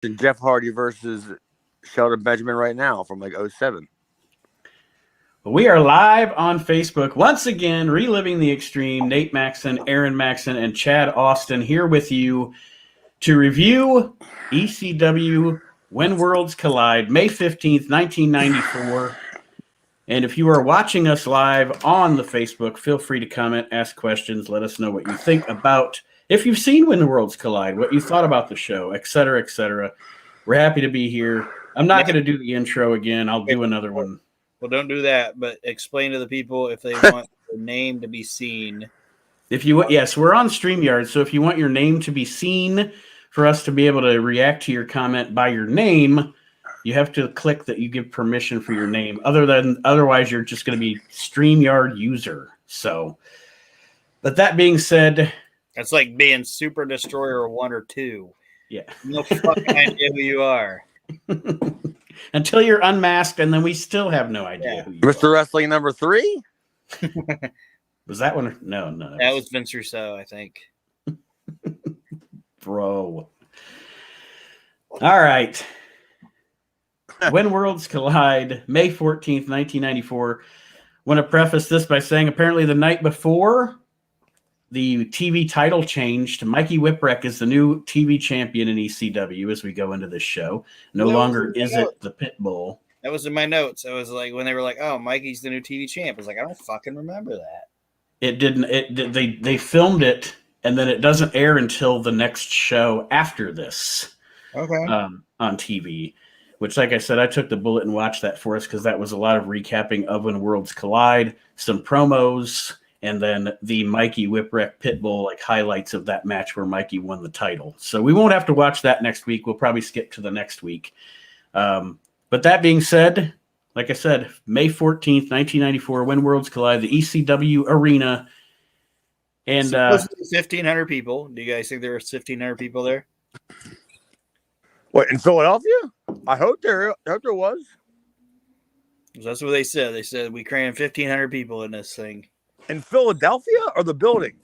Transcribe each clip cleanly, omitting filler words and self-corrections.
Jeff Hardy versus Shelton Benjamin right now from like 07. We are live on Facebook once again, reliving the extreme. Nate Maxon, Aaron Maxon, and Chad Austin here with you to review ECW When Worlds Collide, May 15th, 1994. And if you are watching us live on the Facebook, feel free to comment, ask questions, let us know what you think about, if you've seen When Worlds Collide, what you thought about the show, etc., etc. We're happy to be here. I'm not going to do the intro again. I'll do another one. Well, don't do that, but explain to the people if they want their name to be seen. If you yes, we're on StreamYard, so if you want your name to be seen for us to be able to react to your comment by your name, you have to click that you give permission for your name. Otherwise, you're just going to be StreamYard user. So, but that being said, that's like being Super Destroyer 1 or 2. Yeah, no fucking idea who you are until you're unmasked, and then we still have no idea who you Mr. are. Wrestling number 3. Was that one? No. That was Vince Russo, I think. Bro. All right. When Worlds Collide, May 14th, 1994. Want to preface this by saying apparently the night before the TV title changed, Mikey Whipwreck is the new TV champion in ECW as we go into this show. No longer is it the Pitbull. That was in my notes. I was like, when they were like, oh, Mikey's the new TV champ. I was like, I don't fucking remember that. It didn't. They filmed it, and then it doesn't air until the next show after this. Okay. On TV. Which, like I said, I took the bullet and watched that for us because that was a lot of recapping of When Worlds Collide, some promos, and then the Mikey Whipwreck Pitbull like highlights of that match where Mikey won the title. So we won't have to watch that next week. We'll probably skip to the next week. But that being said, like I said, May 14th, 1994, When Worlds Collide, the ECW Arena. And 1,500 people. Do you guys think there were 1,500 people there? What, in Philadelphia? I hope there was. That's what they said. They said we crammed 1,500 people in this thing. In Philadelphia or the building?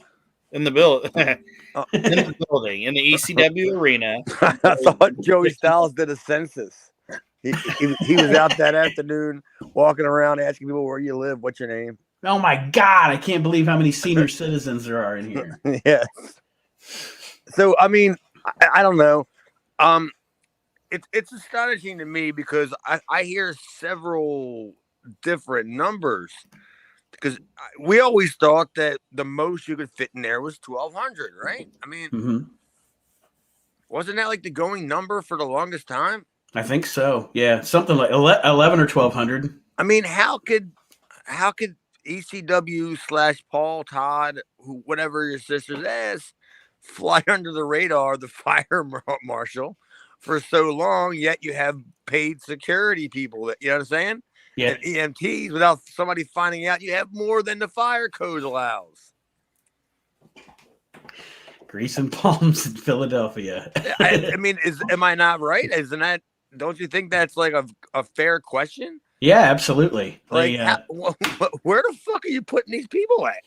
In the building. In the building. In the ECW arena. I thought Joey Styles did a census. He was out that afternoon walking around asking people where you live, what's your name? Oh my God, I can't believe how many senior citizens there are in here. Yes. So, I mean, I don't know. It's astonishing to me because I hear several different numbers because we always thought that the most you could fit in there was 1,200, right? I mean, wasn't that like the going number for the longest time? I think so. Yeah, something like 11 or 1,200. I mean, how could ECW / Paul Todd, whatever your sister's ass, fly under the radar, the fire marshal, for so long, yet you have paid security people that, you know what I'm saying? Yeah. And EMTs without somebody finding out you have more than the fire code allows. Grease and palms in Philadelphia. I mean, am I not right? Isn't that, don't you think that's like a fair question? Yeah, absolutely. Like, where the fuck are you putting these people at?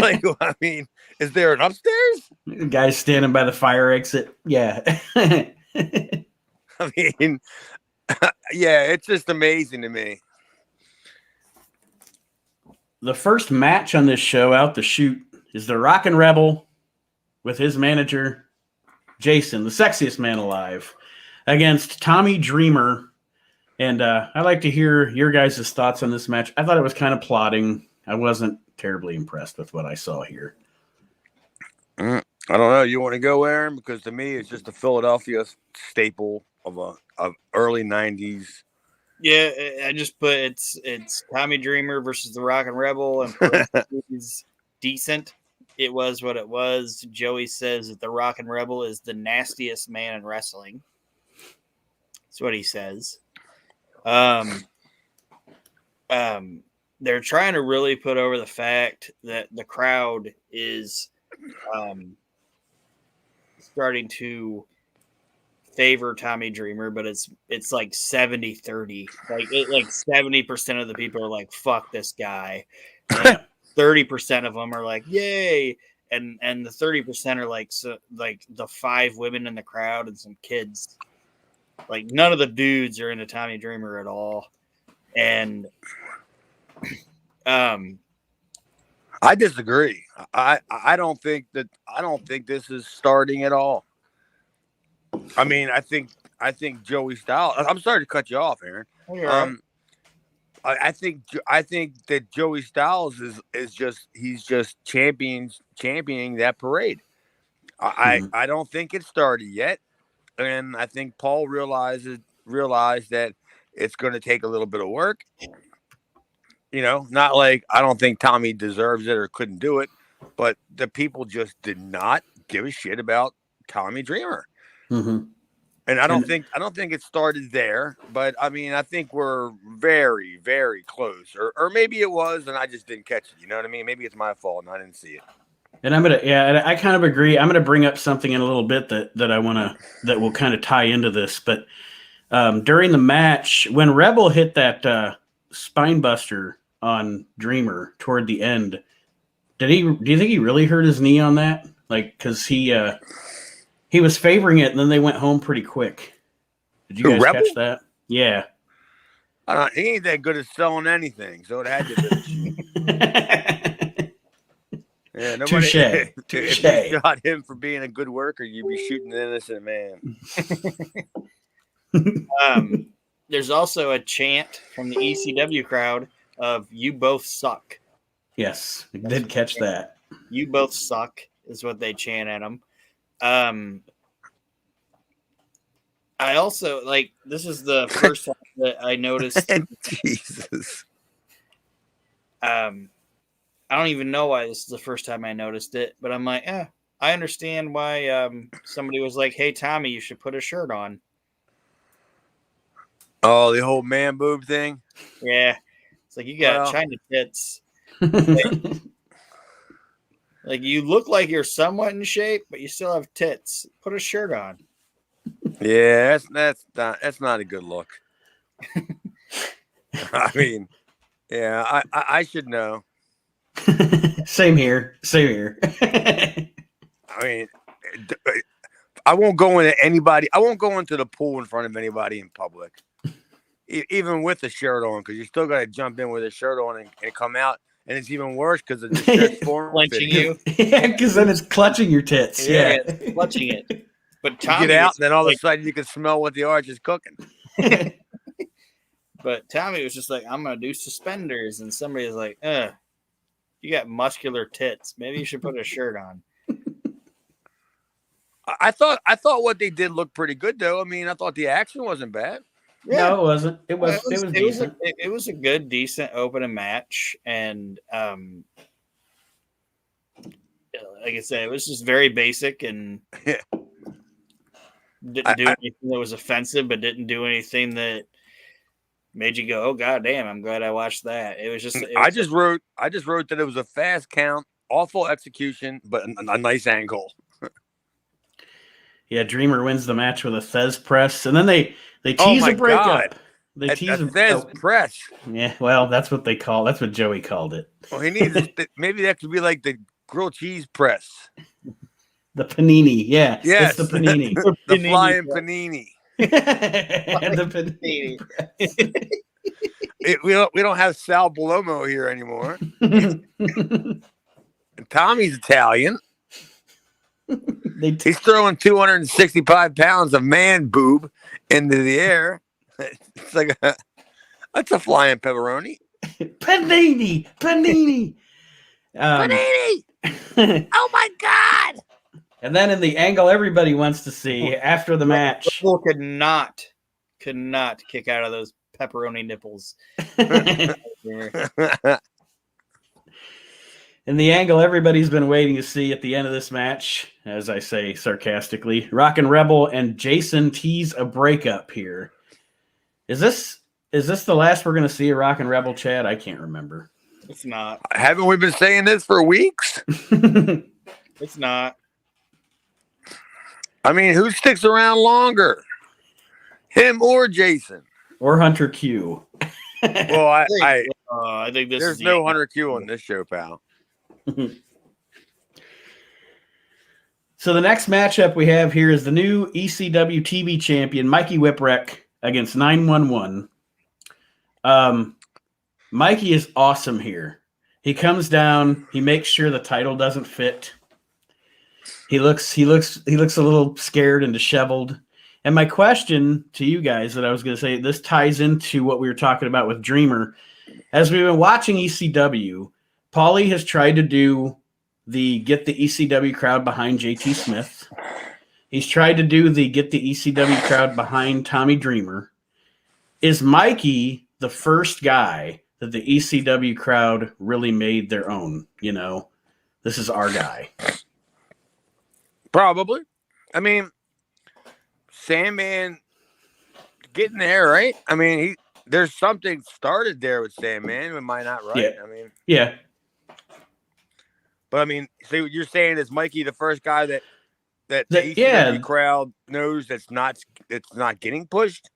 Like, I mean, is there an upstairs? The guy's standing by the fire exit. Yeah. I mean, yeah, it's just amazing to me. The first match on this show out the chute is the Rockin' Rebel with his manager, Jason, the sexiest man alive, against Tommy Dreamer. And I'd like to hear your guys' thoughts on this match. I thought it was kind of plodding. I wasn't terribly impressed with what I saw here. I don't know. You want to go, Aaron? Because to me, it's just a Philadelphia staple of early 90s. Yeah, I just put it's Tommy Dreamer versus the Rockin' Rebel, and it's decent. It was what it was. Joey says that the Rockin' Rebel is the nastiest man in wrestling. That's what he says. They're trying to really put over the fact that the crowd is starting to favor Tommy Dreamer, but it's like 70-30. Like 70% of the people are like, fuck this guy. 30% of them are like, yay. and the 30% are like the 5 women in the crowd and some kids. Like none of the dudes are into Tommy Dreamer at all, and I disagree. I don't think this is starting at all. I mean, I think Joey Styles. I'm sorry to cut you off, Aaron. I think that Joey Styles is just championing that parade. I don't think it started yet, and I think Paul realized that it's going to take a little bit of work. You know, not like I don't think Tommy deserves it or couldn't do it, but the people just did not give a shit about Tommy Dreamer. Mm-hmm. And I don't think it started there, but I mean, I think we're very, very close, or maybe it was, and I just didn't catch it. You know what I mean? Maybe it's my fault and I didn't see it. And I kind of agree. I'm gonna bring up something in a little bit that will kind of tie into this. But during the match, when Rebel hit that spine buster on Dreamer toward the end, do you think he really hurt his knee on that? Like, because he was favoring it, and then they went home pretty quick. Did you guys catch that? Yeah. He ain't that good at selling anything, so it had to be. Yeah, Touche. If you got him for being a good worker, you'd be shooting an innocent man. There's also a chant from the ECW crowd of "You both suck." Yes, I did catch that. You both suck is what they chant at him. I also this is the first time that I noticed. Jesus. I don't even know why this is the first time I noticed it, but I'm like, I understand why somebody was like, "Hey, Tommy, you should put a shirt on." Oh, the whole man boob thing? Yeah. It's like you got China tits. Like you look like you're somewhat in shape, but you still have tits. Put a shirt on. Yeah, that's not a good look. I mean, yeah, I should know. Same here. I mean, I won't go into anybody. I won't go into the pool in front of anybody in public, even with a shirt on, because you still got to jump in with a shirt on and come out, and it's even worse because the shirt's clenching you. Yeah, because then it's clutching your tits. Yeah, it's clutching it. But Tommy get out, and then all of a sudden you can smell what the arch is cooking. But Tommy was just like, "I'm gonna do suspenders," and somebody was like, "You got muscular tits. Maybe you should put a shirt on." I thought what they did looked pretty good, though. I mean, I thought the action wasn't bad. Yeah. No, it wasn't. It was decent. It was a good, decent opening match, and like I said, it was just very basic and didn't do anything that was offensive, but didn't do anything that made you go, "Oh God damn, I'm glad I watched that." It was just. I just wrote that it was a fast count, awful execution, but a nice angle. Yeah, Dreamer wins the match with a Fez press, and then they tease a breakup. They tease a Fez press. Yeah, well, that's what they call. That's what Joey called it. Well, he needs maybe that could be like the grilled cheese press. The panini, yeah. Yes, it's the panini. The flying panini. The panini. We don't have Sal Balomo here anymore. Tommy's Italian. He's throwing 265 pounds of man boob into the air. It's like that's a flying pepperoni. Panini. Panini. Oh my God. And then in the angle everybody wants to see after the match. People could not kick out of those pepperoni nipples. In the angle everybody's been waiting to see at the end of this match, as I say sarcastically, Rockin' Rebel and Jason tease a breakup here. Is this the last we're going to see a Rockin' Rebel, Chad? I can't remember. It's not. Haven't we been saying this for weeks? It's not. I mean, who sticks around longer? Him or Jason? Or Hunter Q? Well, I think there's no Hunter Q on this show, pal. So the next matchup we have here is the new ECW TV champion, Mikey Whipwreck, against 911. Mikey is awesome here. He comes down, he makes sure the title doesn't fit. He looks a little scared and disheveled. And my question to you guys that I was going to say, this ties into what we were talking about with Dreamer. As we've been watching ECW, Paulie has tried to do get the ECW crowd behind JT Smith. He's tried to do get the ECW crowd behind Tommy Dreamer. Is Mikey the first guy that the ECW crowd really made their own? You know, this is our guy. Probably. I mean, Sandman getting there, right? I mean, there's something started there with Sandman. Am I not right? Yeah. I mean, yeah. But I mean, so you're saying is Mikey the first guy that the ECW crowd knows that's not getting pushed?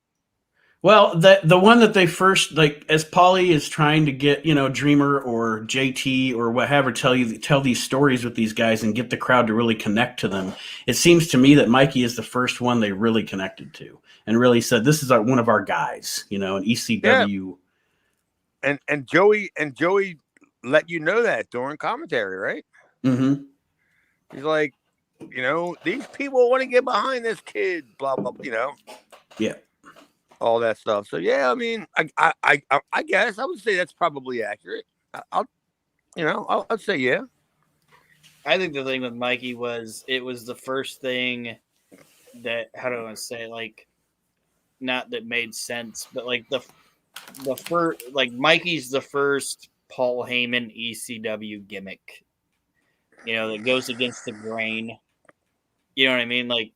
Well, the one that they first, like, as Paulie is trying to get, you know, Dreamer or JT or whatever, tell these stories with these guys and get the crowd to really connect to them. It seems to me that Mikey is the first one they really connected to and really said, this is one of our guys, you know, an ECW. Yeah. And Joey let you know that during commentary, right? Mm-hmm. He's like, you know, these people want to get behind this kid, blah blah, you know. Yeah. All that stuff. So yeah, I mean, I guess I would say that's probably accurate. I'd say yeah. I think the thing with Mikey was it was the first thing that, how do I want to say it? Like, not that made sense, but like the first, like Mikey's the first Paul Heyman ECW gimmick, you know, that goes against the grain. You know what I mean? Like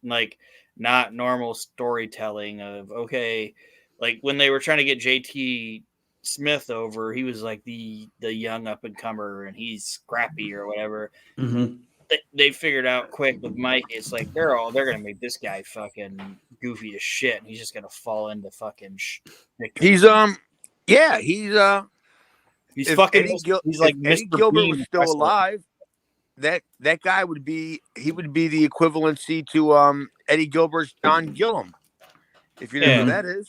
not normal storytelling of, okay, like when they were trying to get JT Smith over, he was like the young up and comer and he's scrappy or whatever. Mm-hmm. They figured out quick with Mike. It's like they're gonna make this guy fucking goofy as shit, and he's just gonna fall into fucking. He's he's fucking. He's like Eddie Mr. Gilbert Bean was still alive. That guy would be the equivalency to Eddie Gilbert's John Gillum, if you know who that is.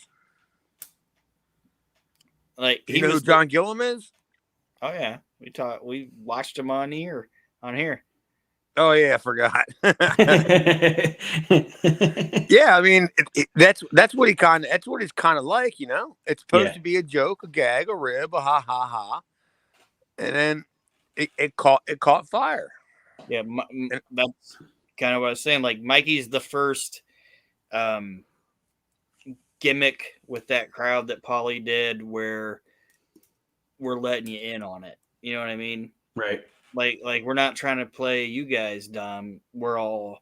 Like, you know who John Gillum is? Oh yeah, we watched him on here. Oh yeah, I forgot. Yeah, I mean that's what he's kind of like, you know. It's supposed to be a joke, a gag, a rib, a ha ha ha, and then it caught fire. Yeah, that's kind of what I was saying. Like, Mikey's the first gimmick with that crowd that Paulie did, where we're letting you in on it. You know what I mean? Right. Like we're not trying to play you guys dumb. We're all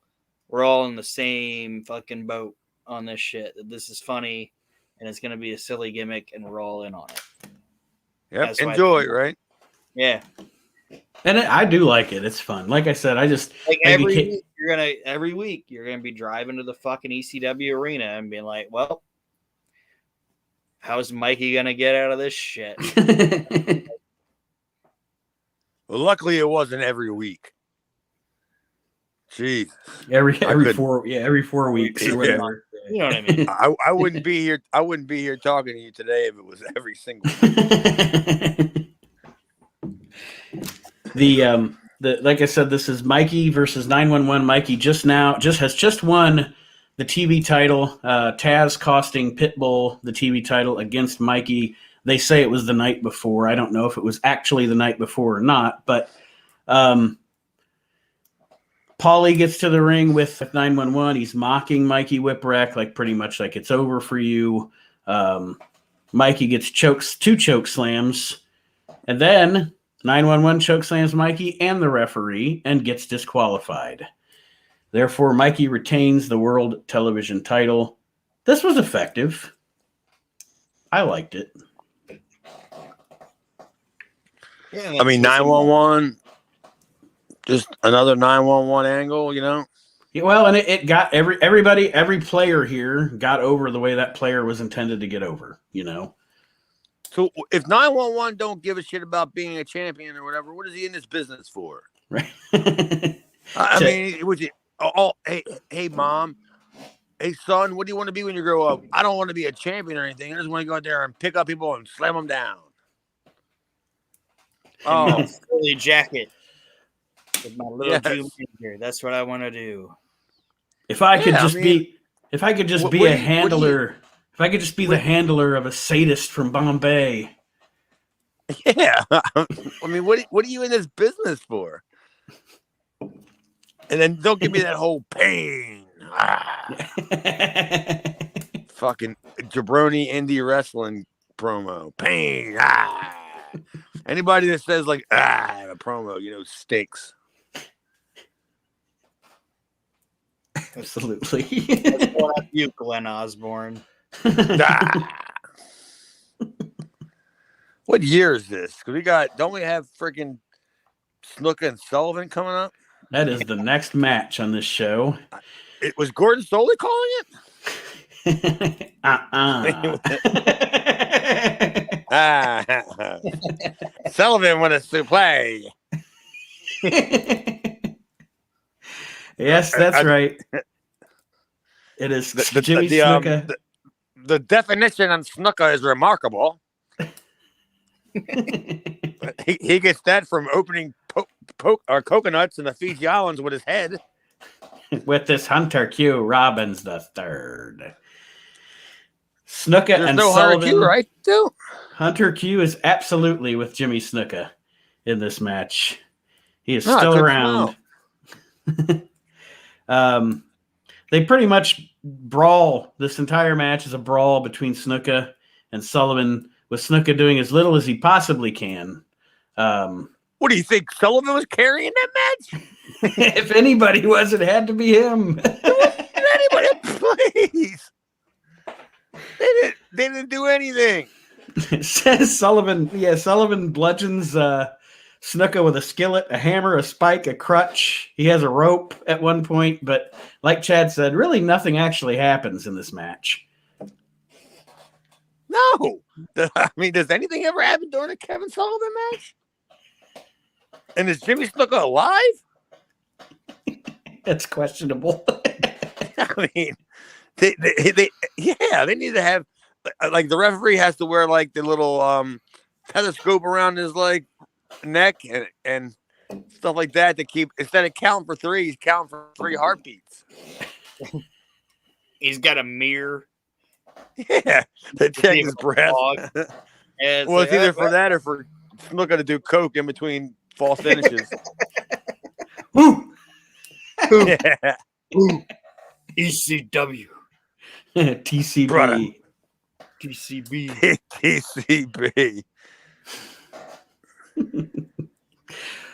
in the same fucking boat on this shit. This is funny, and it's gonna be a silly gimmick, and we're all in on it. Yep, enjoy, right? Yeah. And I do like it. It's fun. Like I said, I just like every week you're gonna be driving to the fucking ECW arena and being like, well, how's Mikey gonna get out of this shit? Well, luckily it wasn't every week. Jeez. Every 4 weeks or whatever. You know what I mean? I wouldn't be here. I wouldn't be here talking to you today if it was every single week. Like I said, this is Mikey versus 911. Mikey has just won the TV title. Taz costing Pitbull the TV title against Mikey. They say it was the night before. I don't know if it was actually the night before or not, but Paulie gets to the ring with 911. He's mocking Mikey Whipwreck, like pretty much like it's over for you. Mikey gets two choke slams, and then 911 choke slams Mikey and the referee and gets disqualified. Therefore, Mikey retains the World Television title. This was effective. I liked it. Yeah, I mean, 911, just another 911 angle, you know? Yeah, well, and it got every player here got over the way that player was intended to get over, you know? So if 911 don't give a shit about being a champion or whatever, what is he in this business for? Right. I mean, hey, mom. Hey, son, what do you want to be when you grow up? I don't want to be a champion or anything. I just want to go out there and pick up people and slam them down. Oh, Oh, Philly jacket with my little Yes. Jew here. That's what I want to do. If I could Yeah, I just mean, be, if I could just what- be what a do you- what do you- handler, if I could just be the handler of a sadist from Bombay. yeah. I mean, what are you in this business for? And then don't give me that whole pain. Fucking jabroni indie wrestling promo. Pain. Anybody that says like a promo, stinks. Absolutely. That's what I you, Glenn Osborne. What year is this? Because don't we have freaking Snuka and Sullivan coming up? That is the next match on this show. It was Gordon Soley calling it? Sullivan with a suplex. Yes, that's right. It is Jimmy Snuka. The definition on Snuka is remarkable. He gets that from opening coconuts in the Fiji Islands with his head. With this Hunter Q. Robbins the third. Snuka There's and no Sullivan. Hunter Q, right? Too. Hunter Q is absolutely with Jimmy Snuka in this match. He is No, still good to around. They pretty much brawl. This entire match is a brawl between Snuka and Sullivan, with Snuka doing as little as he possibly can. What do you think? Sullivan was carrying that match? If anybody was, it had to be him. Anybody, please. They didn't do anything. It says Sullivan bludgeons Snuka with a skillet, a hammer, a spike, a crutch. He has a rope at one point, but like Chad said, really nothing actually happens in this match. No. I mean, does anything ever happen during a Kevin Sullivan match? And is Jimmy Snuka alive? It's questionable. I mean, they need to have, like, the referee has to wear like the little telescope around his like neck and stuff like that to keep, instead of counting for three, he's counting for 3 heartbeats. He's got a mirror. Yeah, to check his breath. Yeah, Well, it's either for that or for Snuka to do coke in between false finishes. Woo! Yeah. ECW. TCB. Brother. TCB. TCB.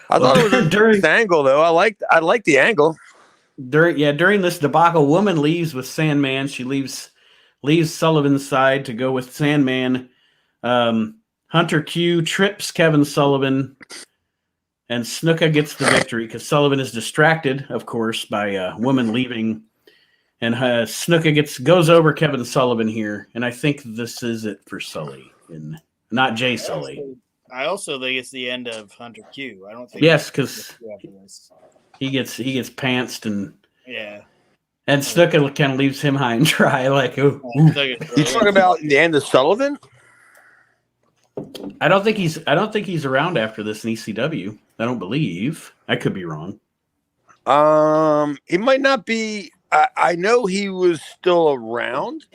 I thought it was a nice angle though. I liked the angle. During this debacle, woman leaves with Sandman. She leaves Sullivan's side to go with Sandman. Hunter Q trips Kevin Sullivan, and Snuka gets the victory because Sullivan is distracted, of course, by woman leaving. And Snuka goes over Kevin Sullivan here, and I think this is it for Sully, and not Jay Sully. I also think it's the end of Hunter Q. I don't think. Yes, because he gets pantsed and Snuka kind of leaves him high and dry, like You talking about the end of Sullivan? I don't think he's around after this in ECW. I don't believe. I could be wrong. He might not be. I know he was still around,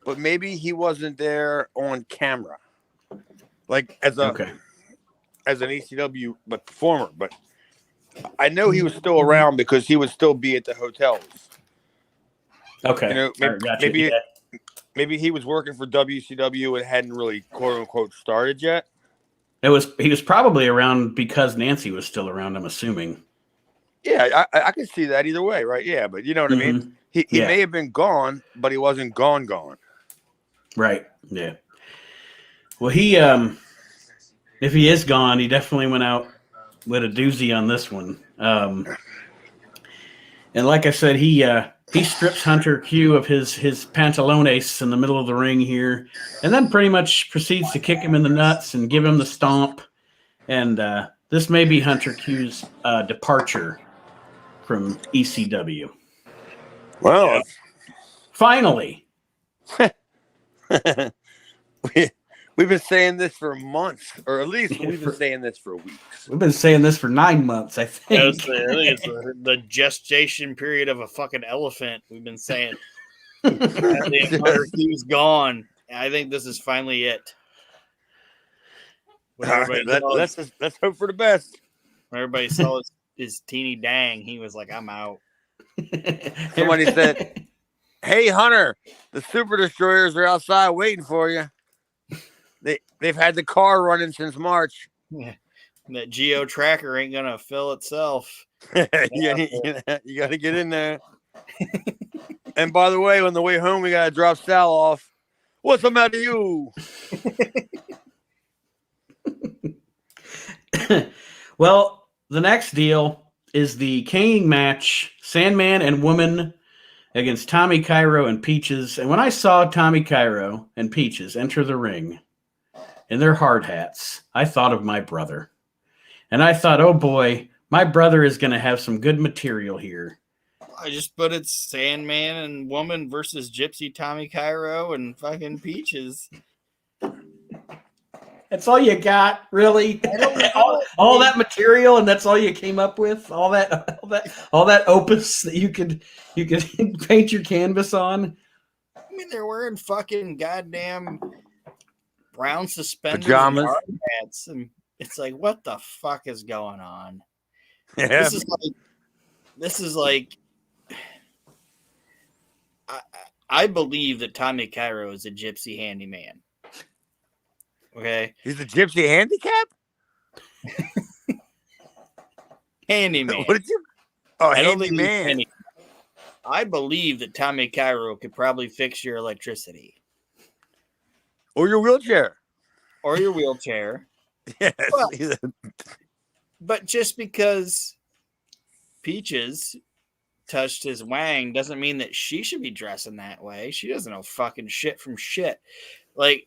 but maybe he wasn't there on camera, like as an ECW performer. But I know he was still around because he would still be at the hotels. Okay, maybe he was working for WCW and hadn't really quote unquote started yet. He was probably around because Nancy was still around, I'm assuming. Yeah, I can see that either way, right? Yeah, but you know what I mean? He may have been gone, but he wasn't gone. Right. Yeah. Well, he if he is gone, he definitely went out with a doozy on this one. And like I said, he strips Hunter Q of his pantalones in the middle of the ring here, and then pretty much proceeds to kick him in the nuts and give him the stomp. And this may be Hunter Q's departure from ECW. Well, Finally. we've been saying this for months, or at least we've been saying this for weeks. We've been saying this for 9 months, I I think. think it's the gestation period of a fucking elephant. We've been saying the Empire Q's gone. I think this is finally it. When Let's hope for the best. when everybody saw his teeny dang, he was like, "I'm out." Somebody said, "Hey Hunter, the super destroyers are outside waiting for you. They've had the car running since March. That Geo tracker ain't gonna fill itself. you got to get in there." And by the way, on the way home, we got to drop Sal off. What's the matter, you? Well, the next deal is the caning match, Sandman and Woman against Tommy Cairo and Peaches. And when I saw Tommy Cairo and Peaches enter the ring in their hard hats, I thought of my brother. And I thought, oh boy, my brother is going to have some good material here. I just put it's Sandman and Woman versus Gypsy Tommy Cairo and fucking Peaches. That's all you got, really? all that material, and that's all you came up with? All that opus that you could paint your canvas on? I mean, they're wearing fucking goddamn brown suspenders Pajamas. and hard hats, and it's like, what the fuck is going on? Yeah. This is like I believe that Tommy Cairo is a gypsy handyman. Okay, He's a gypsy handicap? handyman. What did you? Oh, I don't think he's handyman. handy. I believe that Tommy Cairo could probably fix your electricity Or your wheelchair. or your wheelchair. Yes. Well, but just because Peaches touched his wang doesn't mean that she should be dressing that way. She doesn't know fucking shit from shit. Like,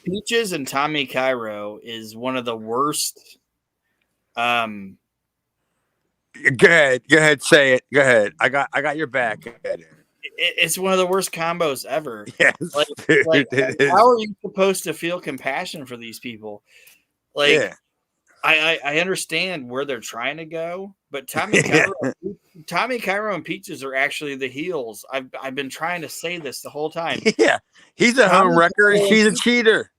Peaches and Tommy Cairo is one of the worst. Go ahead, say it. Go ahead. I got your back. Go ahead. It's one of the worst combos ever. Yes, Like, dude, like, it is. how are you supposed to feel compassion for these people? Like, Yeah. I understand where they're trying to go, but Tommy Cairo and Peaches are actually the heels. I've been trying to say this the whole time. Yeah, he's a home wrecker and she's a cheater.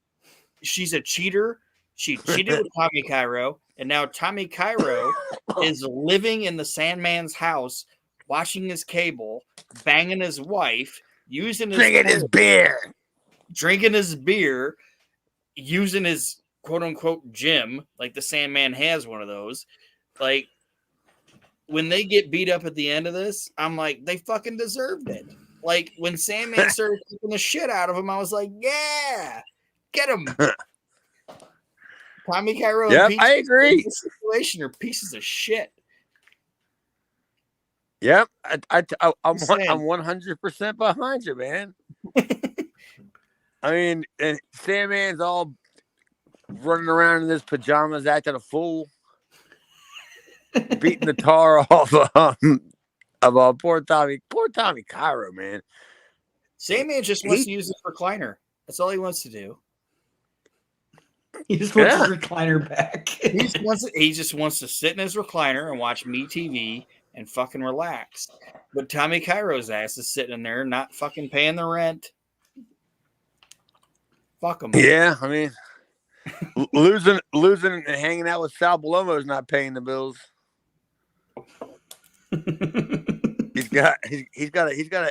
She's a cheater. She cheated with Tommy Cairo, and now Tommy Cairo is living in the Sandman's house, watching his cable, banging his wife, using his Drinking his beer. drinking his beer, using his quote unquote gym, like the Sandman has one of those. Like, when they get beat up at the end of this, I'm like, they fucking deserved it. Like, when Sandman started kicking the shit out of him, I was like, yeah, get him. Tommy Cairo Yep, and Peaches I agree. in this situation are pieces of shit. Yep, I'm saying. 100% behind you, man. I mean, and Sandman's all running around in his pajamas, acting a fool, beating the tar off of poor Tommy Cairo, man. Sandman just wants to use his recliner. That's all he wants to do. He just wants his recliner back. He just wants to sit in his recliner and watch MeTV and fucking relax. But Tommy Cairo's ass is sitting in there not fucking paying the rent. Fuck him. Yeah, I mean, losing and hanging out with Sal Palomo is not paying the bills. he's got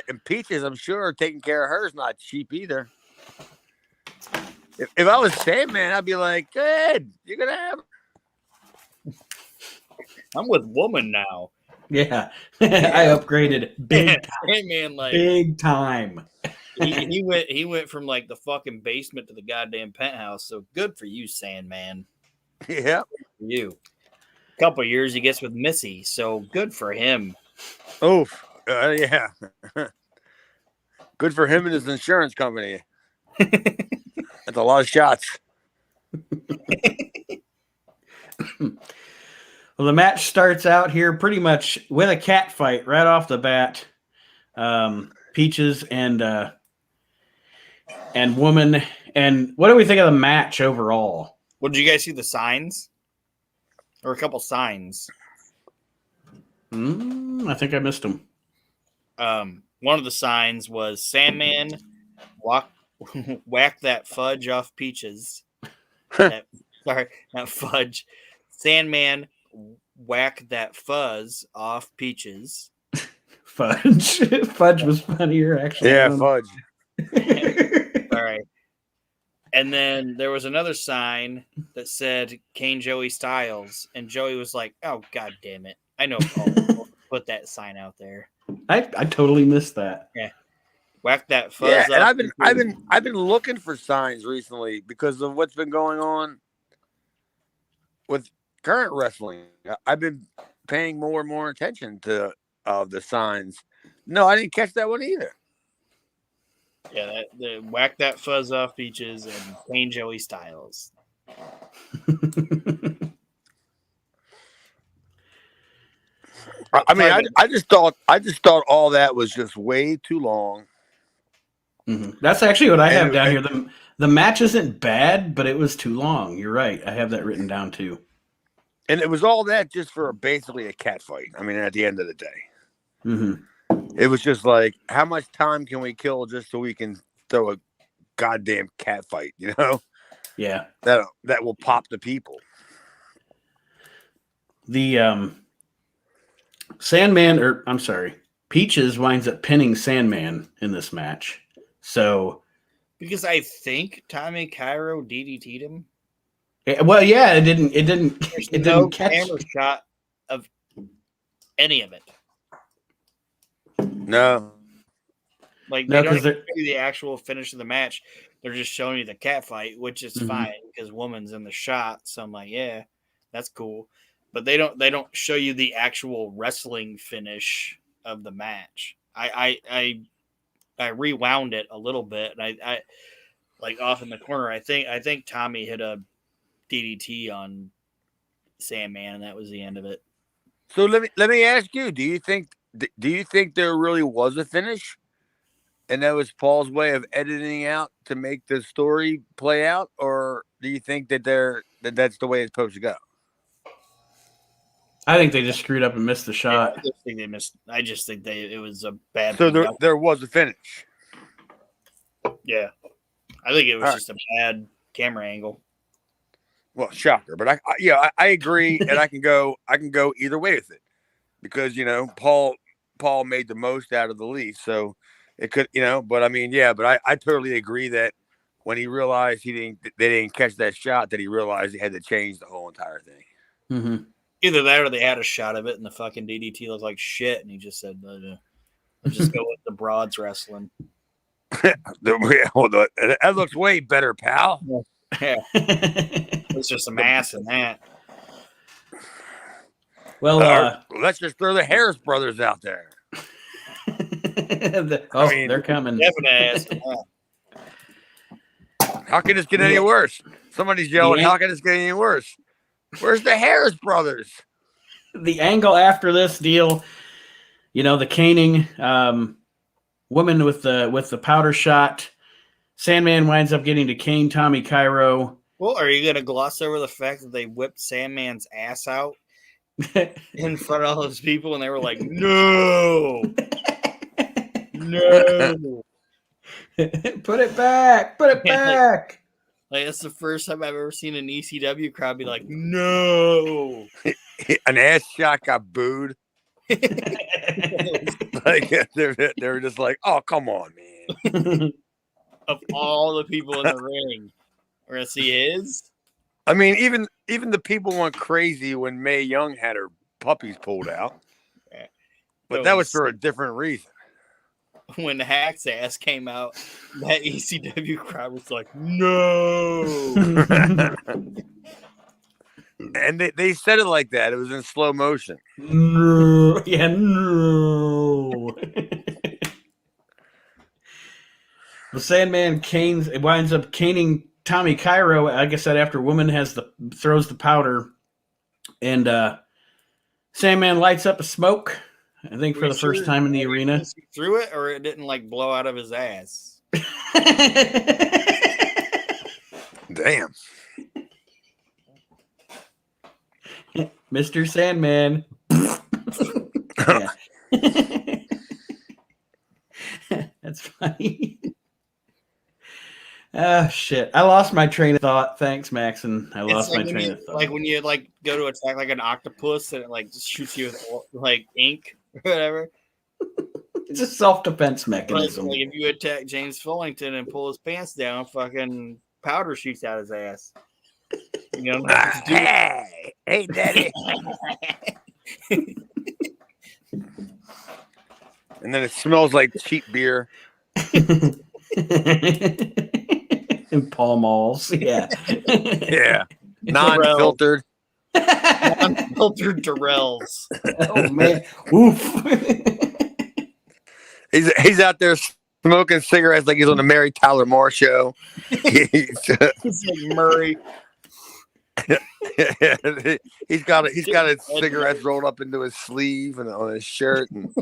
and Peaches, I'm sure, taking care of her is not cheap either. If I was Sandman, I'd be like, good, you're gonna have. I'm with Woman now. Yeah. I upgraded big time. Hey man, like Big time. he went from like the fucking basement to the goddamn penthouse. So good for you, Sandman. Yeah. For you. A couple of years he gets with Missy, so good for him. Oof. Yeah. Good for him and his insurance company. That's a lot of shots. Well, the match starts out here pretty much with a cat fight right off the bat. Peaches and Woman. And what do we think of the match overall? Well, did you guys see the signs? Or a couple signs. I think I missed them. One of the signs was Sandman whack that fudge off Peaches. Not fudge. Sandman whack that fuzz off Peaches. Fudge. Fudge was funnier, actually. Yeah, fudge. All right. And then there was another sign that said Kane Joey Styles. And Joey was like, oh, God damn it. I know Paul put that sign out there. I totally missed that. Yeah. Whack that fuzz Yeah, up. and I've been looking for signs recently because of what's been going on with current wrestling. I've been paying more and more attention to the signs. No, I didn't catch that one either. Yeah, the whack that fuzz off Peaches and Kane Joey Styles. I mean, I just thought all that was just way too long. Mm-hmm. That's actually what I have down here. The match isn't bad, but it was too long. You're right. I have that written down too. And it was all that just for basically a cat fight. I mean, at the end of the day. Mm-hmm. It was just like, how much time can we kill just so we can throw a goddamn cat fight, you know? Yeah. That will pop the people. The Sandman, or I'm sorry, Peaches winds up pinning Sandman in this match. So, because I think Tommy Cairo DDT'd him. Well, yeah, it didn't No catch. camera shot of any of it. No. Like, No, they don't 'cause even show you the actual finish of the match. They're just showing you the cat fight, which is Mhm. fine because Woman's in the shot. So I'm like, yeah, that's cool. But they don't show you the actual wrestling finish of the match. I rewound it a little bit, and I like off in the corner. I think Tommy hit a DDT on Sandman, and that was the end of it. So let me ask you: Do you think there really was a finish, and that was Paul's way of editing out to make the story play out, or do you think that that's the way it's supposed to go? I think they just screwed up and missed the shot. I just think they missed. I just think it was a bad. So there was a finish. Yeah, I think it was All just a bad camera angle. Well, shocker, but I agree, and I can go either way with it because Paul made the most out of the least, so it could But I mean, yeah, but I totally agree that when he realized they didn't catch that shot, that he realized he had to change the whole entire thing. Mm-hmm. Either that or they had a shot of it and the fucking DDT looked like shit, and he just said, "Let's just go with the broads wrestling." That looks way better, pal. Yeah, it's just some ass in that. Well, let's just throw the Harris brothers out there. They're coming. Definite ass in that. How can this get any worse? Somebody's yelling, how can this get any worse? Where's the Harris brothers? The angle after this deal, the caning, Woman with the powder shot. Sandman winds up getting to cane Tommy Cairo. Well, are you gonna gloss over the fact that they whipped Sandman's ass out in front of all those people, and they were like, "No, no, put it back, put it back." Like, that's the first time I've ever seen an ECW crowd be like, "No." An ass shot got booed. Like they were just like, "Oh, come on, man." Of all the people in the ring, we're gonna see his. I mean, even the people went crazy when Mae Young had her puppies pulled out, but that was for a different reason. When the Hack's ass came out, that ECW crowd was like, "No." And they said it like that. It was in slow motion. No. Yeah, no. The Sandman winds up caning Tommy Cairo. Like I said, after Woman throws the powder, and Sandman lights up a smoke. I think for the first time in the arena. Through it, or it didn't like blow out of his ass. Damn. Mr. Sandman. That's funny. Oh shit! I lost my train of thought. Thanks, Maxon. I lost my train of thought. Like when you like go to attack like an octopus and it like just shoots you with like ink or whatever. It's a self-defense mechanism. Like if you attack James Fullington and pull his pants down, fucking powder shoots out his ass. You know, hey, daddy. And then it smells like cheap beer. And Pall Malls, yeah. Yeah. Non-filtered. Non-filtered Durrells. Oh, man. Oof. He's out there smoking cigarettes like he's on the Mary Tyler Moore show. He's like Murray. he's got his cigarettes rolled up into his sleeve and on his shirt. And...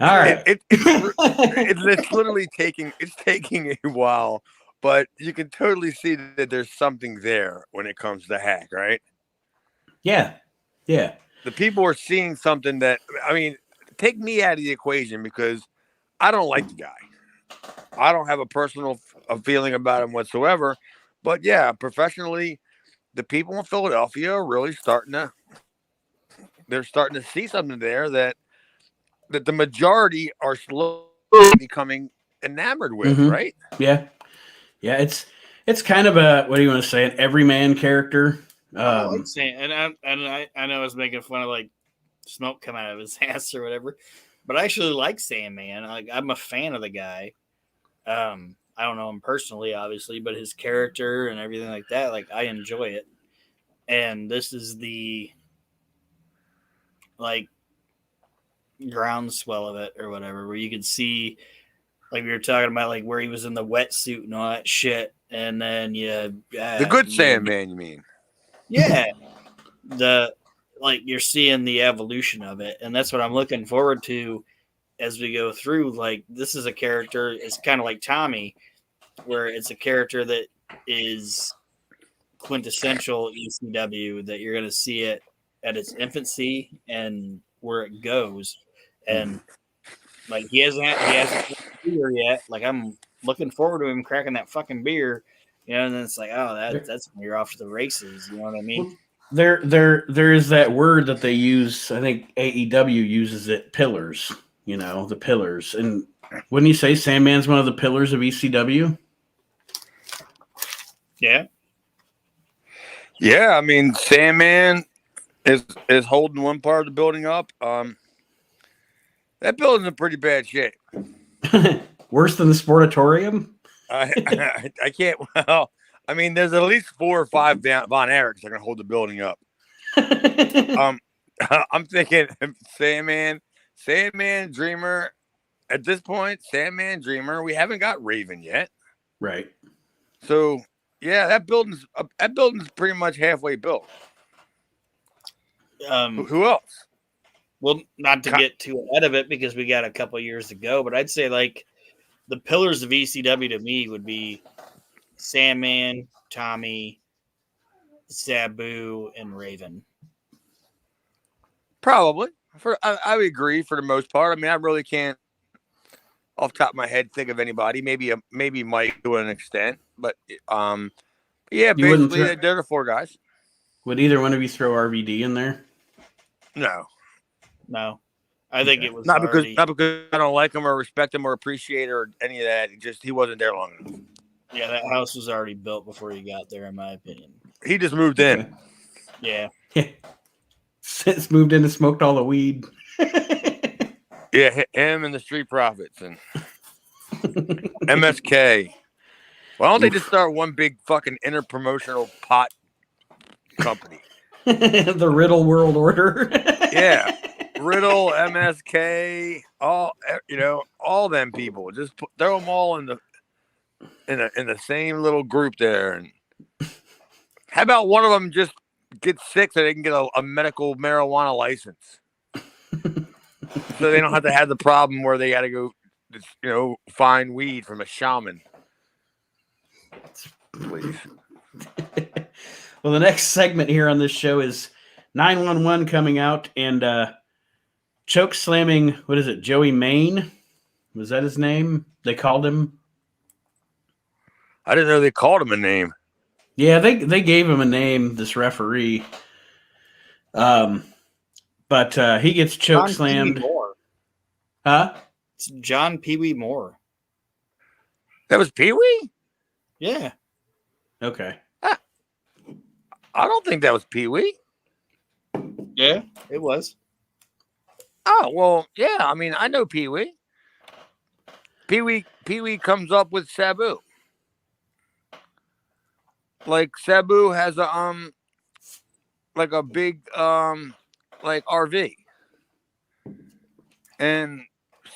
All right. It's literally taking a while, but you can totally see that there's something there when it comes to Hack, right? Yeah. Yeah. The people are seeing something that, I mean, take me out of the equation because I don't like the guy. I don't have a personal feeling about him whatsoever. But yeah, professionally, the people in Philadelphia are really starting to see something there that the majority are slowly becoming enamored with, right? Yeah. Yeah, it's kind of a, what do you want to say, an everyman character. I like I know I was making fun of like smoke coming out of his ass or whatever, but I actually like Sandman. Like I'm a fan of the guy. I don't know him personally, obviously, but his character and everything like that, like I enjoy it. And this is the like groundswell of it or whatever, where you could see, like we were talking about, like where he was in the wetsuit and all that shit, and then the good Sandman, you mean? Yeah, you're seeing the evolution of it, and that's what I'm looking forward to as we go through. Like this is a character, it's kind of like Tommy, where it's a character that is quintessential ECW, that you're going to see it at its infancy and where it goes. And like he hasn't beer yet. Like I'm looking forward to him cracking that fucking beer, you know. And then it's like, oh, that's when you're off to the races. You know what I mean? There is that word that they use. I think AEW uses it. Pillars. You know, the pillars. And wouldn't you say Sandman's one of the pillars of ECW? Yeah. Yeah, I mean, Sandman is holding one part of the building up. That building's in pretty bad shape. Worse than the Sportatorium? I can't. Well, I mean, there's at least 4 or 5 Von Erichs that are going to hold the building up. I'm thinking Sandman, Dreamer. At this point, Sandman, Dreamer. We haven't got Raven yet, right? So yeah, that building's pretty much halfway built. Who else? Well, not to get too ahead of it because we got a couple years to go, but I'd say like the pillars of ECW to me would be Sandman, Tommy, Sabu, and Raven. Probably. I would agree for the most part. I mean, I really can't, off the top of my head, think of anybody. Maybe Mike to an extent, but yeah, basically they're the 4 guys. Would either one of you throw RVD in there? No, I think it was not because I don't like him or respect him or appreciate or any of that. He wasn't there long enough. Yeah, that house was already built before he got there, in my opinion. He just moved in. Yeah. Since moved in and smoked all the weed. Yeah, him and the Street Profits and MSK. Why don't they just start one big fucking interpromotional pot company? The Riddle World Order. Yeah. Riddle, MSK, all them people. Just throw them all in in the same little group there. And how about one of them just get sick so they can get a medical marijuana license, so they don't have to have the problem where they got to go, find weed from a shaman. Please. Well, the next segment here on this show is 911 coming out and choke slamming. What is it? Joey Maine? Was that his name? They called him. I didn't know they called him a name. Yeah, they gave him a name. This referee. But he gets choke John slammed. Pee Wee Moore. Huh? It's John Pee Wee Moore. That was Pee Wee? Yeah. Okay. I don't think that was Pee Wee. Yeah, it was. Oh, well, yeah. I mean, I know Pee Wee. Pee Wee comes up with Sabu. Like Sabu has a like a big like RV. And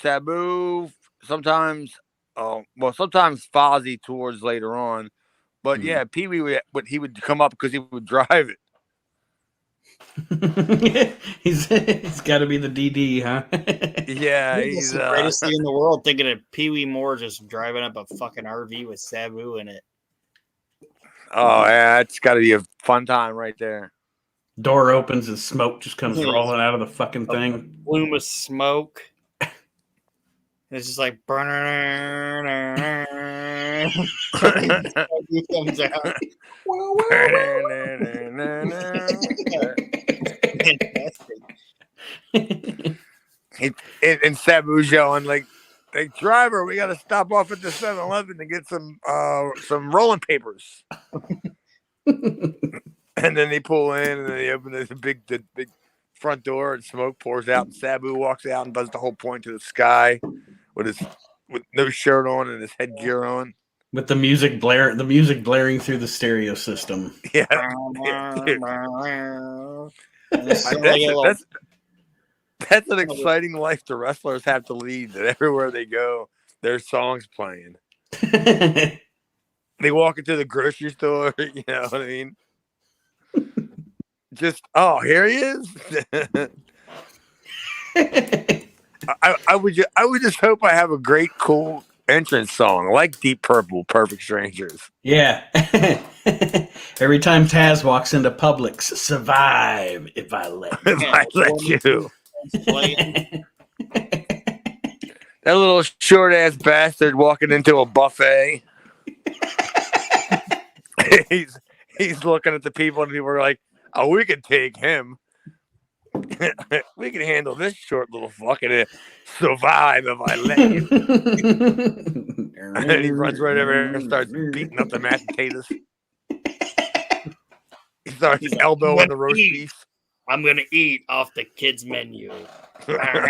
Sabu sometimes sometimes Fozzie tours later on. But yeah, Pee Wee he would come up because he would drive it. he's got to be the DD, huh? Yeah, He's the greatest thing in the world, thinking of Pee Wee Moore just driving up a fucking RV with Sabu in it. Oh yeah, it's got to be a fun time right there. Door opens and smoke just comes rolling out of the fucking thing. A plume of smoke. It's just like he comes out. And Sabu's yelling like, "Hey driver, we got to stop off at the 7-Eleven to get some rolling papers." And then they pull in and then they open the big front door and smoke pours out and Sabu walks out and does the whole point to the sky with no shirt on and his headgear on. With the music blaring through the stereo system. Yeah. That's an exciting life the wrestlers have to lead, that everywhere they go, there's songs playing. They walk into the grocery store, you know what I mean? Just, here he is. I would just hope I have a great, cool entrance song like Deep Purple, Perfect Strangers. Yeah. Every time Taz walks into Publix, survive if I let you. If I let you. That little short ass bastard walking into a buffet. he's looking at the people and people are like, "Oh, we can take him. We can handle this short little fucking survive if I let you." And then he runs right over there and starts beating up the mashed potatoes. He starts elbowing the roast beef. I'm gonna eat off the kids' menu. Yeah.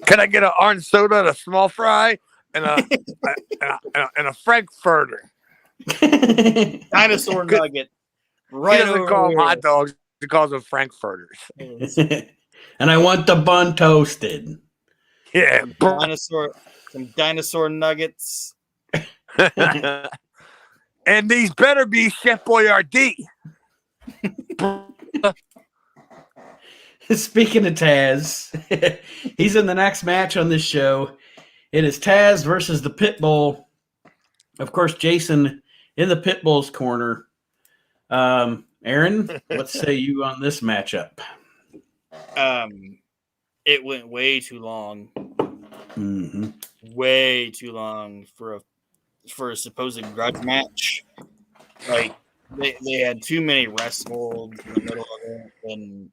Can I get an orange soda and a small fry and a frankfurter? Dinosaur nugget. Right, he doesn't call them hot dogs. He calls them frankfurters. And I want the bun toasted. Yeah. Some dinosaur nuggets. And these better be Chef Boyardee. Speaking of Taz, he's in the next match on this show. It is Taz versus the Pitbull. Of course, Jason in the Pitbull's corner. Aaron, what say you on this matchup? It went way too long. Mm-hmm. Way too long for a supposed grudge match. Like they had too many wrestles in the middle of it, and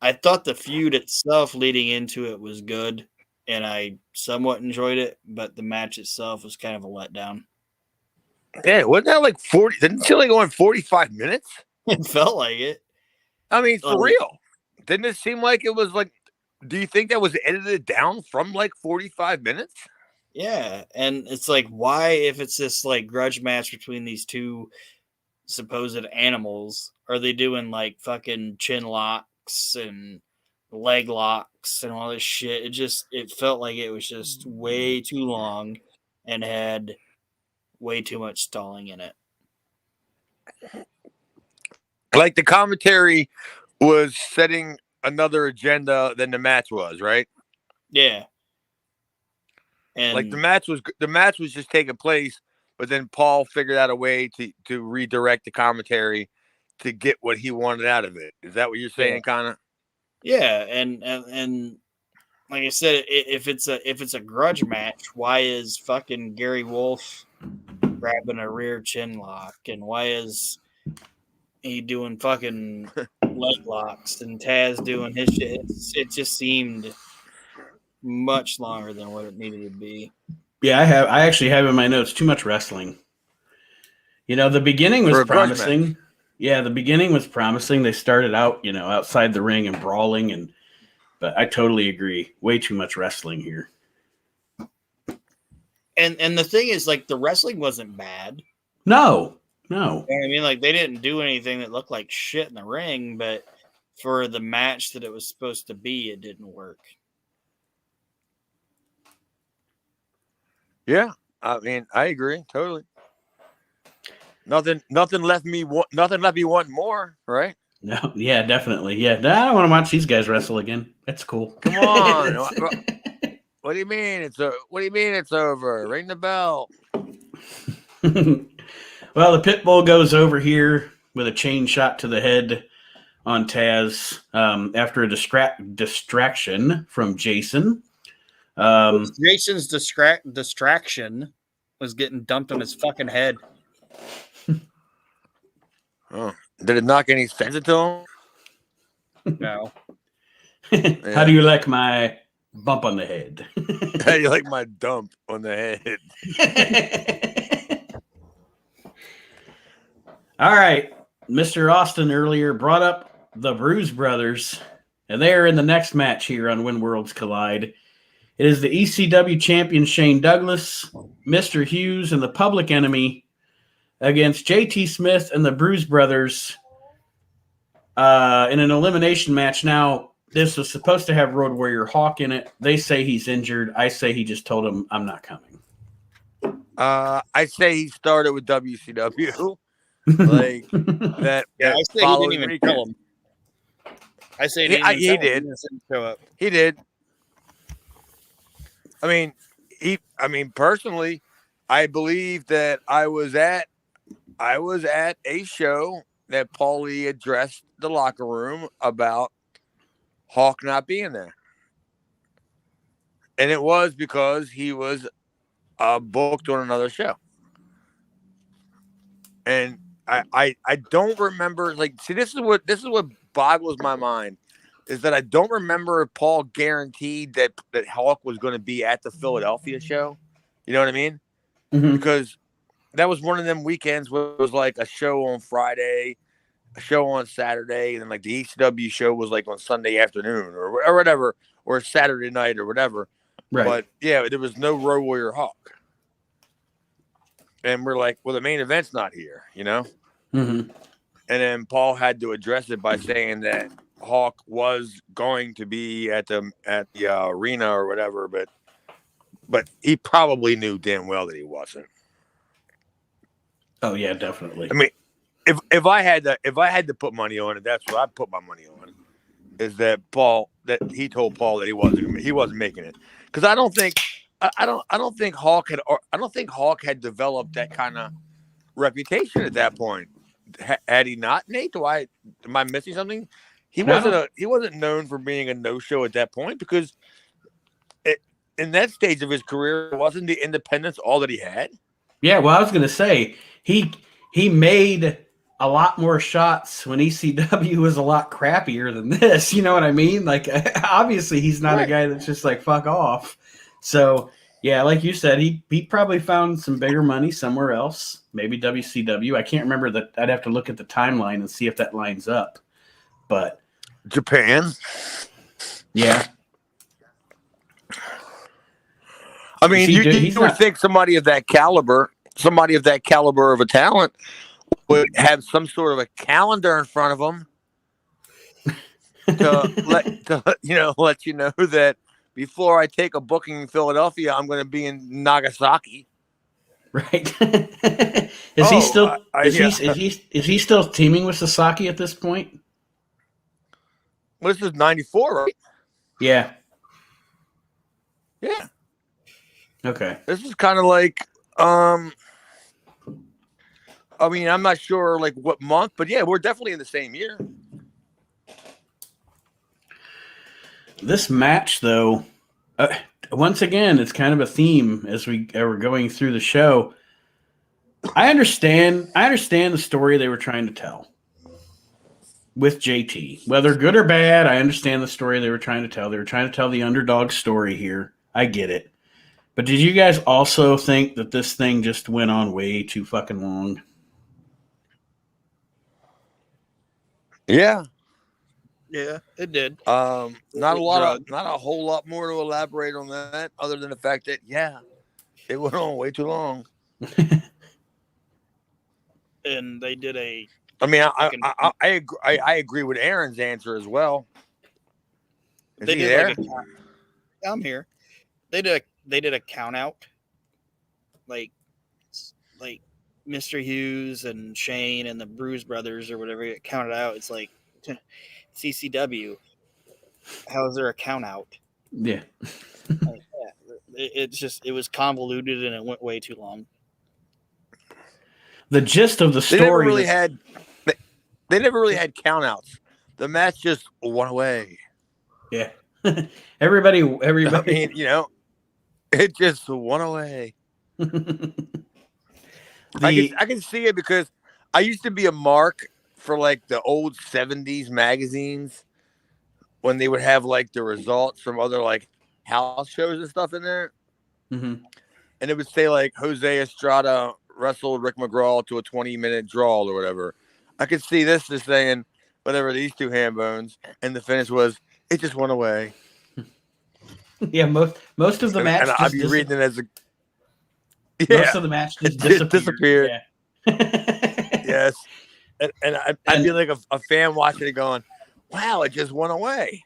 I thought the feud itself leading into it was good, and I somewhat enjoyed it, but the match itself was kind of a letdown. Yeah, wasn't that like 40? Didn't it feel like going 45 minutes? It felt like it. I mean, for real. Didn't it seem like it was like, do you think that was edited down from like 45 minutes? Yeah, and it's like, why, if it's this like grudge match between these two supposed animals, are they doing like fucking chin locks and leg locks locks and all this shit. It felt like it was just way too long and had way too much stalling in it. Like the commentary was setting another agenda than the match was, right? Yeah. And like the match was just taking place, but then Paul figured out a way to redirect the commentary to get what he wanted out of it. Is that what you're saying, kind of? Yeah, and like I said, if it's a grudge match, why is fucking Gary Wolf grabbing a rear chin lock, and why is he doing fucking leg locks and Taz doing his shit? It just seemed much longer than what it needed to be. Yeah, I actually have in my notes too much wrestling. You know, the beginning was promising. Yeah, the beginning was promising. They started out, you know, outside the ring and brawling, but I totally agree. Way too much wrestling here. And the thing is, like, the wrestling wasn't bad. No. You know what I mean? Like, they didn't do anything that looked like shit in the ring, but for the match that it was supposed to be, it didn't work. Yeah, I mean, I agree totally. Nothing left me wanting more, right? No, yeah, definitely. Yeah, I don't want to watch these guys wrestle again. That's cool. Come on. What do you mean it's over? Ring the bell. Well, the Pitbull goes over here with a chain shot to the head on Taz after a distraction from Jason. Jason's distraction was getting dumped on his fucking head. Oh, did it knock any sense into him? No. How do you like my bump on the head? How do you like my dump on the head? All right. Mr. Austin earlier brought up the Bruise Brothers, and they are in the next match here on When Worlds Collide. It is the ECW champion Shane Douglas, Mr. Hughes, and the Public Enemy against JT Smith and the Bruise Brothers in an elimination match. Now, this was supposed to have Road Warrior Hawk in it. They say he's injured. I say he just told him, I'm not coming. I say he started with WCW. Like that. Yeah, I say he didn't even kill him. I say he did. Show up. He did. I mean, personally, I believe that I was at a show that Paulie addressed the locker room about Hawk not being there. And it was because he was booked on another show. And I don't remember, like, see, this is what boggles my mind, is that I don't remember if Paul guaranteed that Hawk was going to be at the Philadelphia show. You know what I mean? Mm-hmm. Because that was one of them weekends where it was like a show on Friday, a show on Saturday, and then like the ECW show was like on Sunday afternoon or whatever, or Saturday night or whatever. Right. But yeah, there was no Road Warrior Hawk. And we're like, well, the main event's not here, you know? Mm-hmm. And then Paul had to address it by saying that Hawk was going to be at the arena or whatever, but he probably knew damn well that he wasn't. Oh yeah, definitely. I mean, if I had to put money on it, that's what I'd put my money on. Is that he told Paul that he wasn't making it, because I don't think Hawk had developed that kind of reputation at that point. Had he not, Nate? Am I missing something? He wasn't known for being a no-show at that point, because in that stage of his career, wasn't the independence all that he had? Yeah, well, I was going to say he made a lot more shots when ECW was a lot crappier than this. You know what I mean? Like, obviously, he's not a guy that's just like, fuck off. So, yeah, like you said, he probably found some bigger money somewhere else, maybe WCW. I can't remember that. I'd have to look at the timeline and see if that lines up. But Japan, yeah. I mean, you would think somebody of that caliber of a talent would have some sort of a calendar in front of them let you know that before I take a booking in Philadelphia, I'm going to be in Nagasaki. Right? Is he still yeah. is he still teaming with Sasaki at this point? Well, this is '94, right? Yeah. Yeah. Okay. This is kind of like I mean, I'm not sure like what month, but yeah, we're definitely in the same year. This match, though, once again, it's kind of a theme as we are going through the show. I understand the story they were trying to tell with JT. Whether good or bad, I understand the story they were trying to tell. They were trying to tell the underdog story here. I get it. But did you guys also think that this thing just went on way too fucking long? Yeah. Yeah, it did. Not a whole lot more to elaborate on that, other than the fact that it went on way too long. And they did a. I mean, I agree with Aaron's answer as well. Is he there? I'm here. They did a count out, like Mr. Hughes and Shane and the Bruise Brothers or whatever get counted out. It's like CCW. How is there a count out? Yeah. It was convoluted and it went way too long. The gist of the story. They never really had countouts. The match just went away. Yeah. everybody. I mean, it just went away. I can see it because I used to be a mark for like the old 70s magazines when they would have like the results from other like house shows and stuff in there. Mm-hmm. And it would say like Jose Estrada wrestled Rick McGraw to a 20-minute draw or whatever. I could see this just saying whatever these two ham bones, and the finish was it just went away. Yeah, most of the match. And I'd be reading it as a. Most of the match just disappeared. Yeah. Yes, and I'd be like a fan watching it, going, "Wow, it just went away."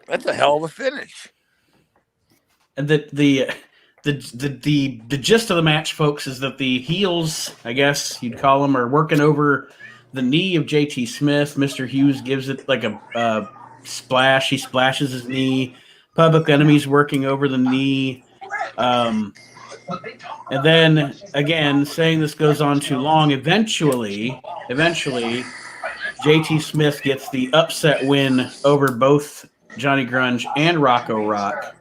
That's a hell of a finish. And the gist of the match, folks, is that the heels, I guess you'd call them, are working over the knee of JT Smith. Mr. Hughes gives it like a splash. He splashes his knee. Public Enemy's working over the knee. And then, again, saying this goes on too long, eventually, JT Smith gets the upset win over both Johnny Grunge and Rocco Rock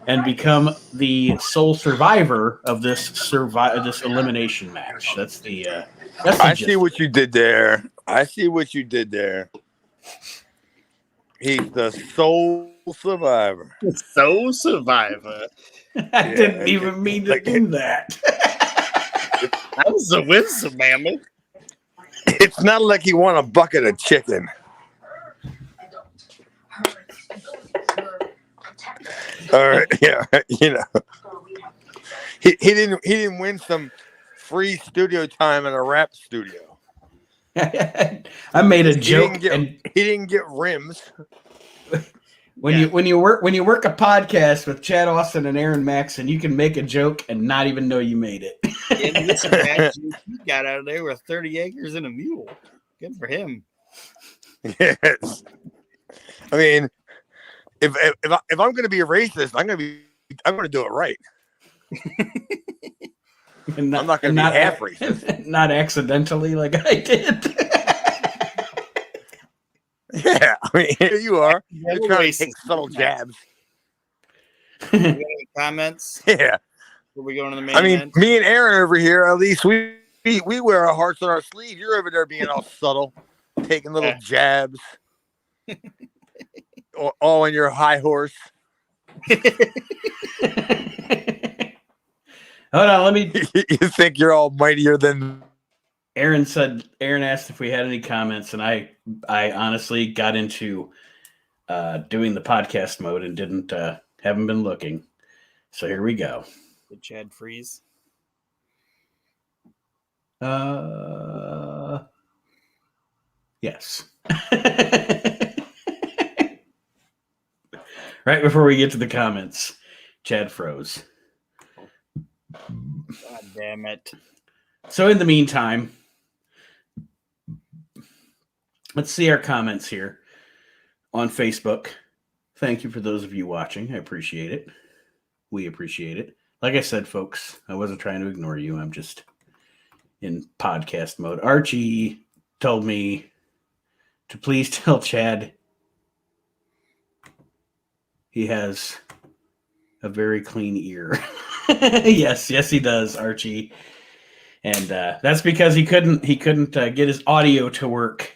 and become the sole survivor of this elimination match. That's the I see what you did there. He's the sole survivor. Sole survivor. I didn't even mean to do that. That was the wisdom, mammal. It's not like he won a bucket of chicken. All right, yeah, he didn't win some free studio time in a rap studio. I made a joke, he didn't get rims. When you work a podcast with Chad Austin and Aaron Maxon, you can make a joke and not even know you made it. And listen, man, he got out of there with 30 acres and a mule. Good for him. Yes, I mean, if I'm going to be a racist, I'm going to do it right. I'm not going to be half racist, not accidentally like I did. Yeah, I mean, here you are. You're trying to take subtle jabs. Any comments? Yeah. Before we go into the main event? Me and Aaron over here, at least we wear our hearts on our sleeve. You're over there being all subtle, taking little jabs. All on your high horse. Hold on, let me. You think you're all mightier than. Aaron asked if we had any comments, and I honestly got into doing the podcast mode and haven't been looking. So here we go. Did Chad freeze? Yes. Right before we get to the comments, Chad froze. God damn it. So in the meantime, let's see our comments here on Facebook. Thank you for those of you watching. I appreciate it. We appreciate it. Like I said, folks, I wasn't trying to ignore you. I'm just in podcast mode. Archie told me to please tell Chad he has a very clean ear. yes, he does, Archie. And that's because he couldn't get his audio to work.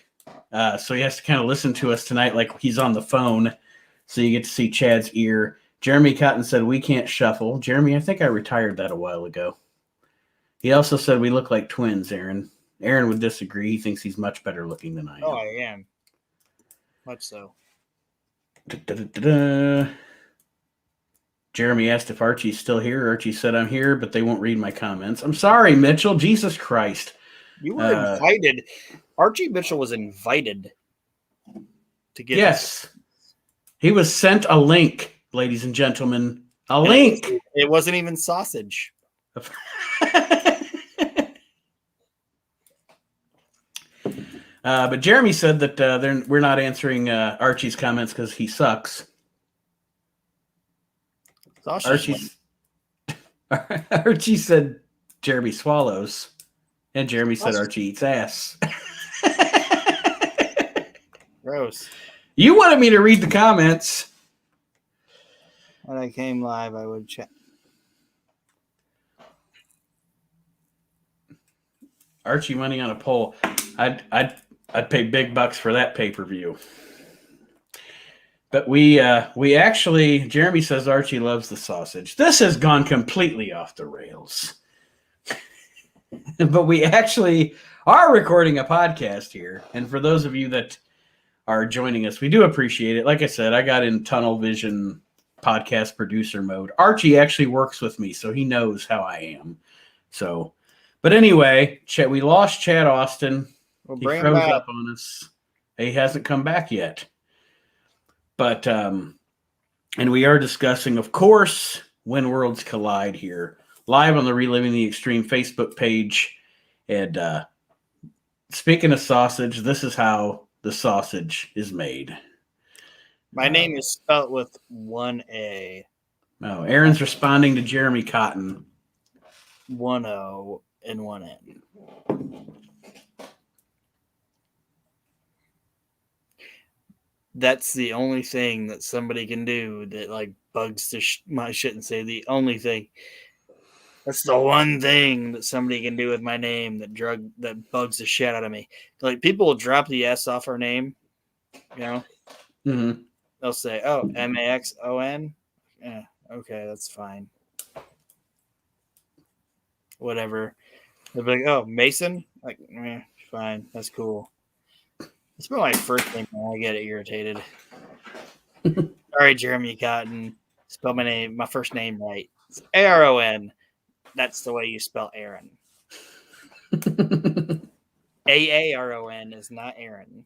So he has to kind of listen to us tonight like he's on the phone. So you get to see Chad's ear. Jeremy Cotton said, we can't shuffle. Jeremy, I think I retired that a while ago. He also said we look like twins, Aaron. Aaron would disagree. He thinks he's much better looking than I am. Oh, I am. Much so. Jeremy asked if Archie's still here. Archie said, I'm here, but they won't read my comments. I'm sorry, Mitchell. Jesus Christ. You were invited. Archie Mitchell was invited to get. Yes. He was sent a link, ladies and gentlemen. A link. It wasn't even sausage. But Jeremy said that we're not answering Archie's comments because he sucks. Archie said Jeremy swallows, and Jeremy said Archie eats ass. Gross. You wanted me to read the comments. When I came live, I would check. Archie money on a poll. I'd pay big bucks for that pay-per-view. But we actually, Jeremy says Archie loves the sausage. This has gone completely off the rails. But we actually are recording a podcast here. And for those of you that are joining us, we do appreciate it. Like I said, I got in tunnel vision podcast producer mode. Archie actually works with me, so he knows how I am. So, but anyway, we lost Chad Austin. He froze up on us. He hasn't come back yet. But, and we are discussing, of course, When Worlds Collide here, live on the Reliving the Extreme Facebook page. And speaking of sausage, this is how the sausage is made. My name is spelled with one A. Oh, Aaron's responding to Jeremy Cotton. 1 O and 1 N. That's the only thing that somebody can do that like bugs my shit and say the only thing. That's the one thing that somebody can do with my name that bugs the shit out of me. Like people will drop the S off our name, you know. Mm-hmm. They'll say, "Oh, Maxon." Yeah, okay, that's fine. Whatever. They'll be like, "Oh, Mason." Like, fine, that's cool. It's about my first name. I get irritated. Sorry, Jeremy Cotton. Spell my first name right. It's Aaron. That's the way you spell Aaron. Aaron is not Aaron.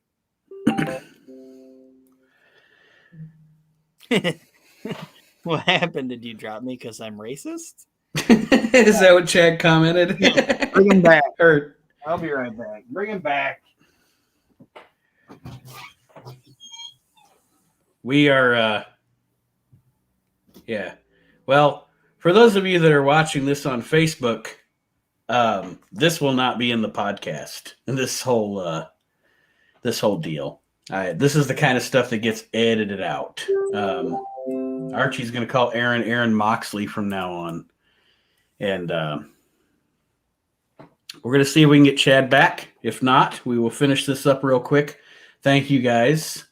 What happened? Did you drop me because I'm racist? Is that what Chad commented? Bring him back. Or, I'll be right back. Bring him back. we are, yeah. Well, for those of you that are watching this on Facebook, this will not be in the podcast. And this whole deal. This is the kind of stuff that gets edited out. Archie's going to call Aaron Moxley from now on. And we're going to see if we can get Chad back. If not, we will finish this up real quick. Thank you, guys.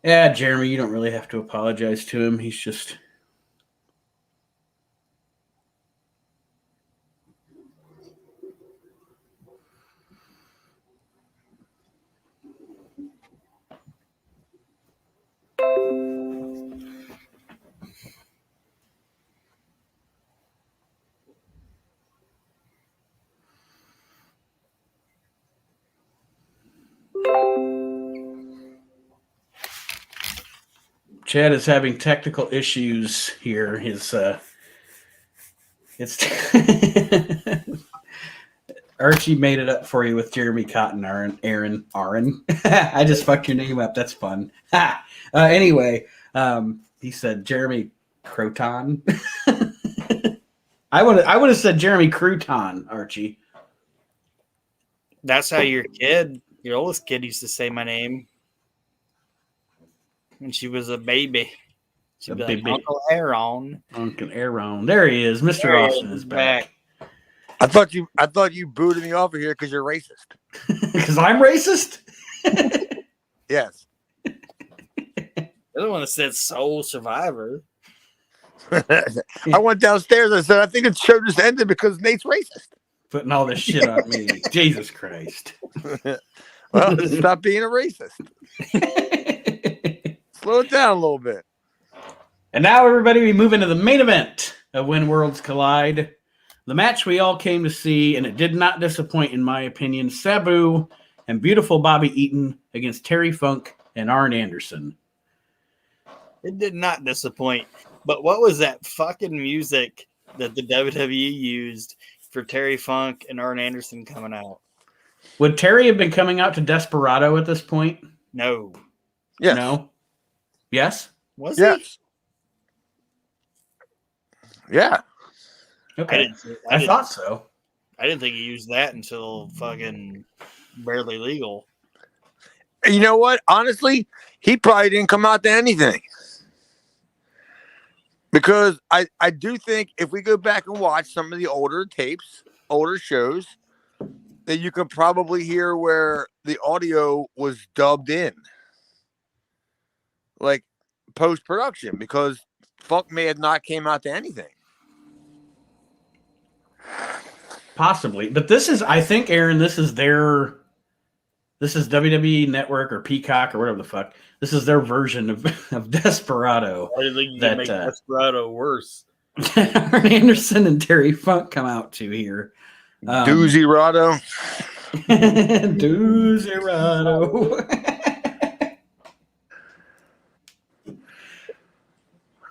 Yeah, Jeremy, you don't really have to apologize to him. He's just... Chad is having technical issues here. It's Archie made it up for you with Jeremy Cotton, Aaron. I just fucked your name up. That's fun. Anyway, he said Jeremy Croton. I would have said Jeremy Crouton, Archie. That's how your oldest kid used to say my name when she was a baby. She'd be like, Uncle Aaron. Uncle Aaron. There he is. Mr. Austin is back. I thought you booted me off of here because you're racist. Because I'm racist? Yes. You're the one that said Soul Survivor. I went downstairs and said, I think the show just ended because Nate's racist. Putting all this shit on me. Jesus Christ. Well, stop being a racist. Slow it down a little bit. And now, everybody, we move into the main event of When Worlds Collide. The match we all came to see, and it did not disappoint, in my opinion. Sabu and beautiful Bobby Eaton against Terry Funk and Arn Anderson. It did not disappoint. But what was that fucking music that the WWE used for Terry Funk and Arn Anderson coming out? Would Terry have been coming out to Desperado at this point? No. Yes. No? Yes? Was Yes. Yeah. Okay. he? I thought so. I didn't think he used that until fucking Barely Legal. You know what? Honestly, he probably didn't come out to anything. Because I do think if we go back and watch some of the older tapes, older shows, that you could probably hear where the audio was dubbed in. Like post-production, because Funk may have not came out to anything. Possibly. But this is, I think, Aaron, this is WWE Network or Peacock or whatever the fuck. This is their version of Desperado. I think you can make Desperado worse. Arn Anderson and Terry Funk come out to here. Doozy Rado. Doozy Rado.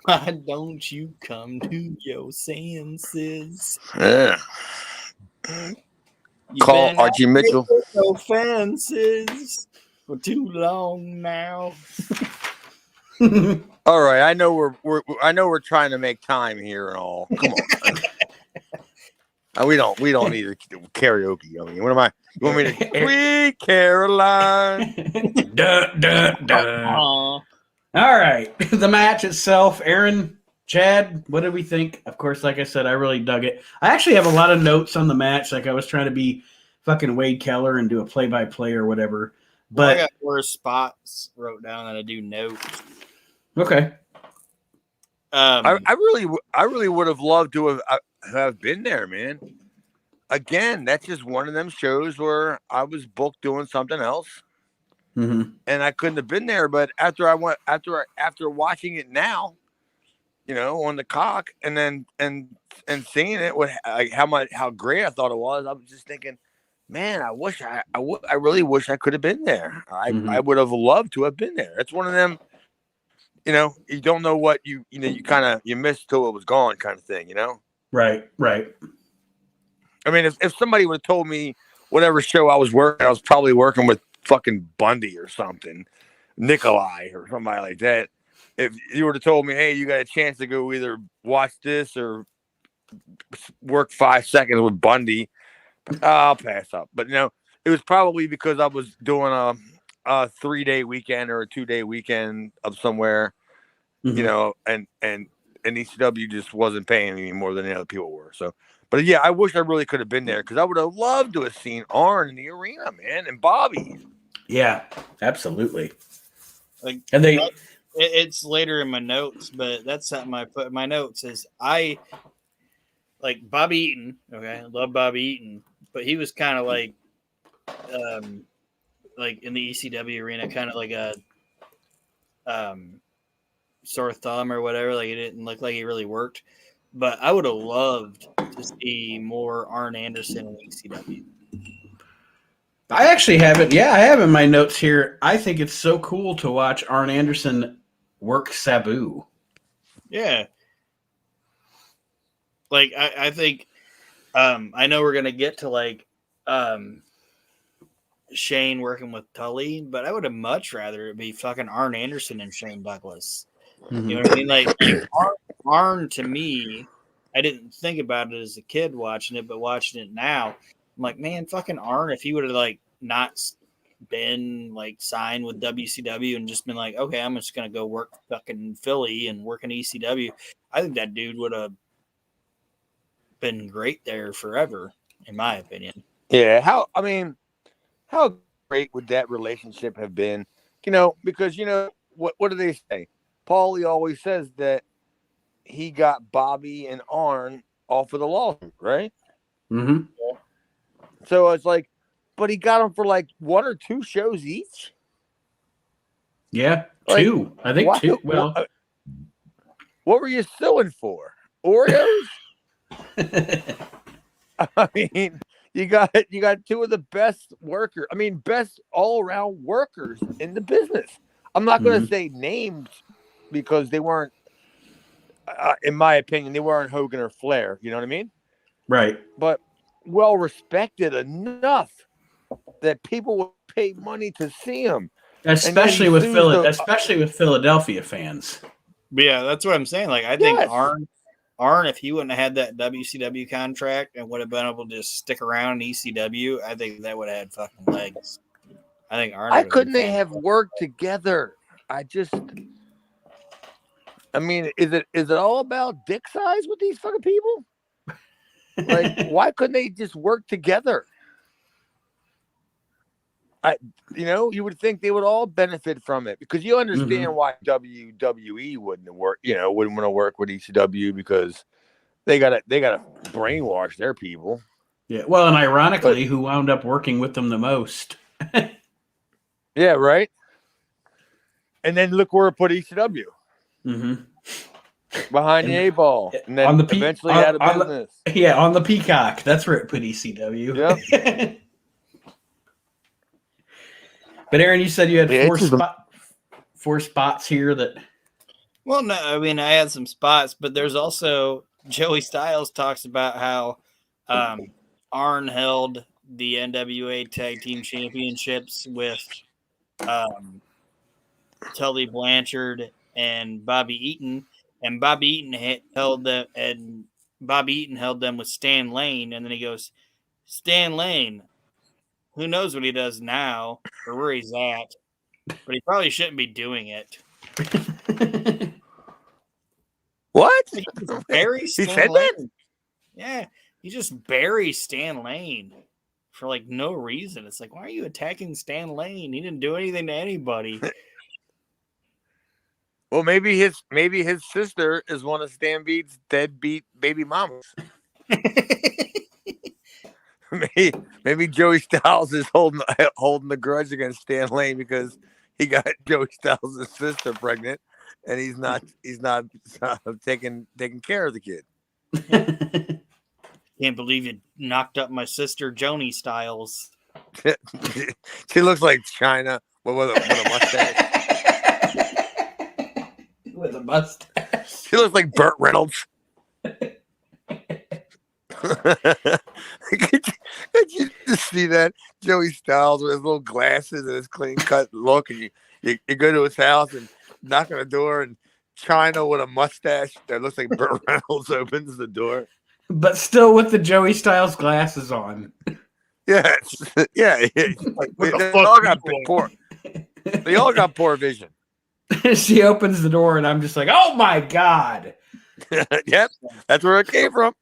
Why don't you come to your senses? Yeah. Call Archie Mitchell. No fences for too long now. All right, I know we're trying to make time here and all. Come on. We don't need to karaoke. I mean, what am I? You want me to Sweet Caroline? Dun, dun, dun. All right, the match itself, Aaron, Chad, what did we think? Of course, like I said, I really dug it. I actually have a lot of notes on the match. Like I was trying to be fucking Wade Keller and do a play-by-play or whatever. But I got 4 spots wrote down that I do notes. Okay. I really would have loved to have been there, man. Again, that's just one of them shows where I was booked doing something else. Mm-hmm. And I couldn't have been there, but after watching it now, you know, on the cock, and then and seeing it with how great I thought it was, I was just thinking, man, I really wish I could have been there. I would have loved to have been there. It's one of them, you know, you don't know what you missed till it was gone kind of thing, you know? Right. I mean, if somebody would have told me whatever show I was working, I was probably working with fucking Bundy or something, Nikolai or somebody like that. If you would have told me, hey, you got a chance to go either watch this or work 5 seconds with Bundy, I'll pass up. But, you know, it was probably because I was doing a 3-day weekend or a 2-day weekend of somewhere, you know, and ECW just wasn't paying any more than the other people were. So, but yeah, I wish I really could have been there because I would have loved to have seen Arn in the arena, man, and Bobby. Yeah, absolutely. Like, and it's later in my notes, but that's something I put in my notes is I like Bobby Eaton. Okay. I love Bobby Eaton, but he was kind of like in the ECW arena, kind of like a, sore thumb or whatever. Like it didn't look like he really worked, but I would have loved to see more Arn Anderson in ECW. I actually have it. Yeah, I have in my notes here. I think it's so cool to watch Arn Anderson work Sabu. Yeah. Like I think I know we're gonna get to like Shane working with Tully, but I would have much rather it be fucking Arn Anderson and Shane Douglas. Mm-hmm. You know what I mean? Like Arn to me, I didn't think about it as a kid watching it, but watching it now, I'm like, man, fucking Arn, if he would have like not been like signed with WCW and just been like, okay, I'm just gonna go work fucking Philly and work in ECW, I think that dude would have been great there forever, in my opinion. Yeah. How great would that relationship have been? Because what do they say? Paulie always says that he got Bobby and Arn off of the lawsuit, right? Mm-hmm. So it's like, but he got them for like 1 or 2 shows each. Yeah, Like, 2. I think 2. Well, what were you suing for? Oreos? I mean, you got 2 of the best workers. I mean, best all around workers in the business. I'm not going to say names because they weren't, in my opinion, they weren't Hogan or Flair. You know what I mean? Right. But well respected enough that people would pay money to see them, especially with Philadelphia fans. Yeah, that's what I'm saying. Like, I think Arn, if he wouldn't have had that WCW contract and would have been able to just stick around in ECW, I think that would have had fucking legs. I think Arn. Why couldn't they have worked together? I mean, is it all about dick size with these fucking people? Like, why couldn't they just work together? You would think they would all benefit from it because you understand why WWE wouldn't want to work with ECW because they gotta brainwash their people. Yeah, well, and ironically, who wound up working with them the most? Yeah, right. And then look where it put ECW. Behind the 8-ball, and then eventually out of business. On the Peacock. That's where it put ECW. Yep. But Aaron, you said you had 4 spots here that. Well, no, I mean I had some spots, but there's also Joey Styles talks about how Arn held the NWA Tag Team Championships with Tully Blanchard and Bobby Eaton, and Bobby Eaton held them with Stan Lane, and then he goes, Stan Lane, who knows what he does now or where he's at, but he probably shouldn't be doing it. What? He just buries Stan Lane. Yeah, he just buries Stan Lane for like no reason. It's like, why are you attacking Stan Lane? He didn't do anything to anybody. Well, maybe his sister is one of Stan Beat's deadbeat baby mamas. maybe Joey Styles is holding the grudge against Stan Lane because he got Joey Styles' sister pregnant, and he's not taking care of the kid. Can't believe you knocked up my sister Joni Styles. She looks like China with a mustache. With a mustache. She looks like Burt Reynolds. Could you just see that Joey Styles with his little glasses and his clean cut look, and you go to his house and knock on the door, and China with a mustache that looks like Burt Reynolds opens the door, but still with the Joey Styles glasses on. Yeah. They all got poor vision. She opens the door, and I'm just like, oh my God. Yep, that's where it came from.